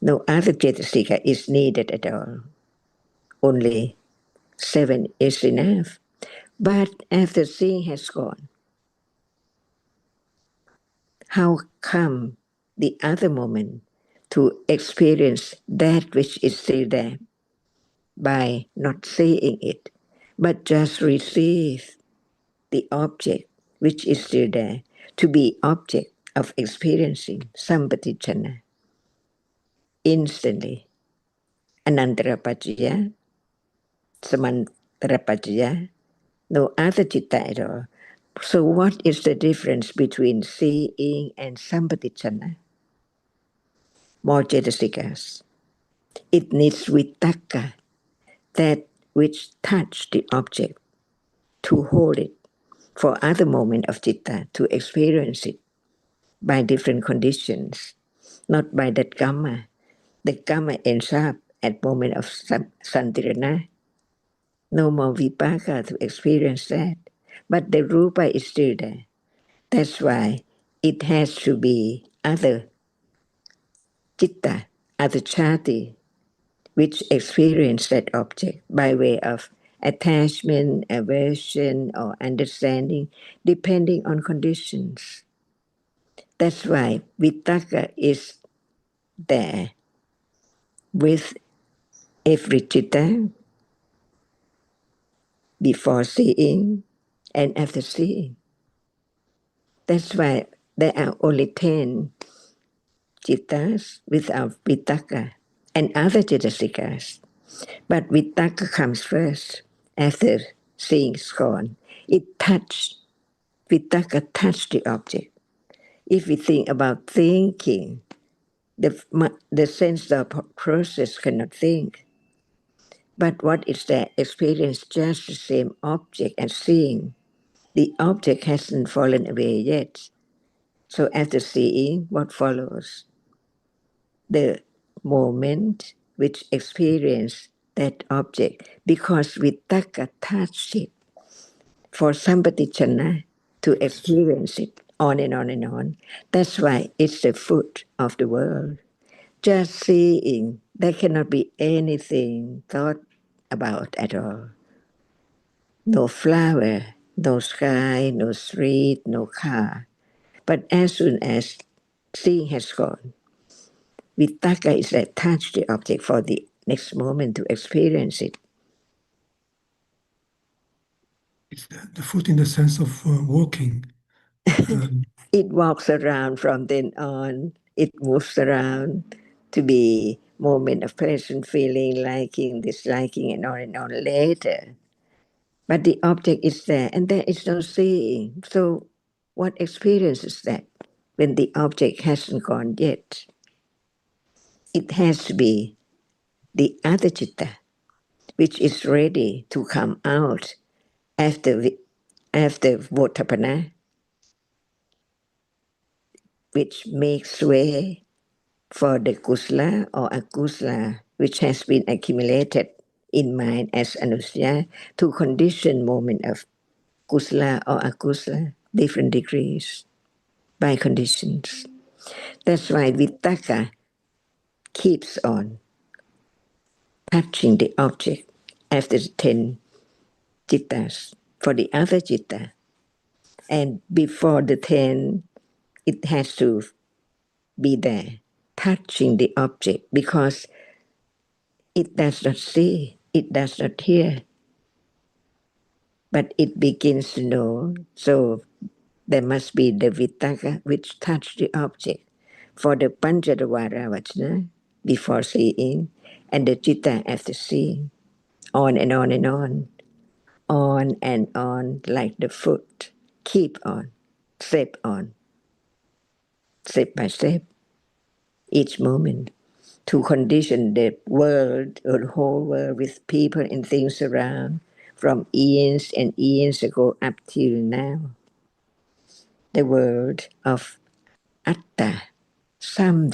No other cetasika is needed at all. Only 7 is enough. But after seeing has gone, how come the other moment to experience that which is still there by not seeing it, but just receive the object which is still there to be object of experiencing sampatichana instantly. Anantarapajaya, samantarapajaya, no other citta at all. So what is the difference between seeing and sampatichana? More cetasikas. It needs vitaka, that which touch the object, to hold it for other moment of citta, to experience it by different conditions, not by that karma. The karma ends up at moment of santirana. No more vipaka to experience that. But the rupa is still there. That's why it has to be other citta, other chati, which experience that object by way of attachment, aversion, or understanding, depending on conditions. That's why vitaka is there with every citta before seeing and after seeing. That's why there are only 10 cittas without vitaka and other citasikas. But vitaka comes first after seeing is gone. It touched, vitaka touched the object. If we think about thinking, the sense of process cannot think. But what is that? Experience just the same object as seeing. The object hasn't fallen away yet. So after seeing, what follows? The moment which experience that object, because vitaka touched it for somebody to experience it on and on and on. That's why it's the food of the world. Just seeing, there cannot be anything thought about at all. No flower, no sky, no street, no car. But as soon as seeing has gone, vitaka is that touch the object for the next moment to experience it. It's the foot in the sense of walking. It walks around from then on. It moves around to be moment of pleasant feeling, liking, disliking, and on later. But the object is there, and there is no seeing. So, what experience is that when the object hasn't gone yet? It has to be the other citta, which is ready to come out after Votapana, which makes way for the kusla or akusla, which has been accumulated in mind as anusya, to condition moment of kusla or akusla, different degrees by conditions. That's why vitaka keeps on touching the object after the 10 cittas for the other citta. And before the 10, it has to be there, touching the object, because it does not see, it does not hear, but it begins to know. So there must be the vitaka which touch the object for the panchadavara vachana before seeing, and the citta after seeing, on and on and on and on like the foot, keep on. step on, step by step, each moment, to condition the world or the whole world with people and things around from eons and eons ago up till now. The world of atta, something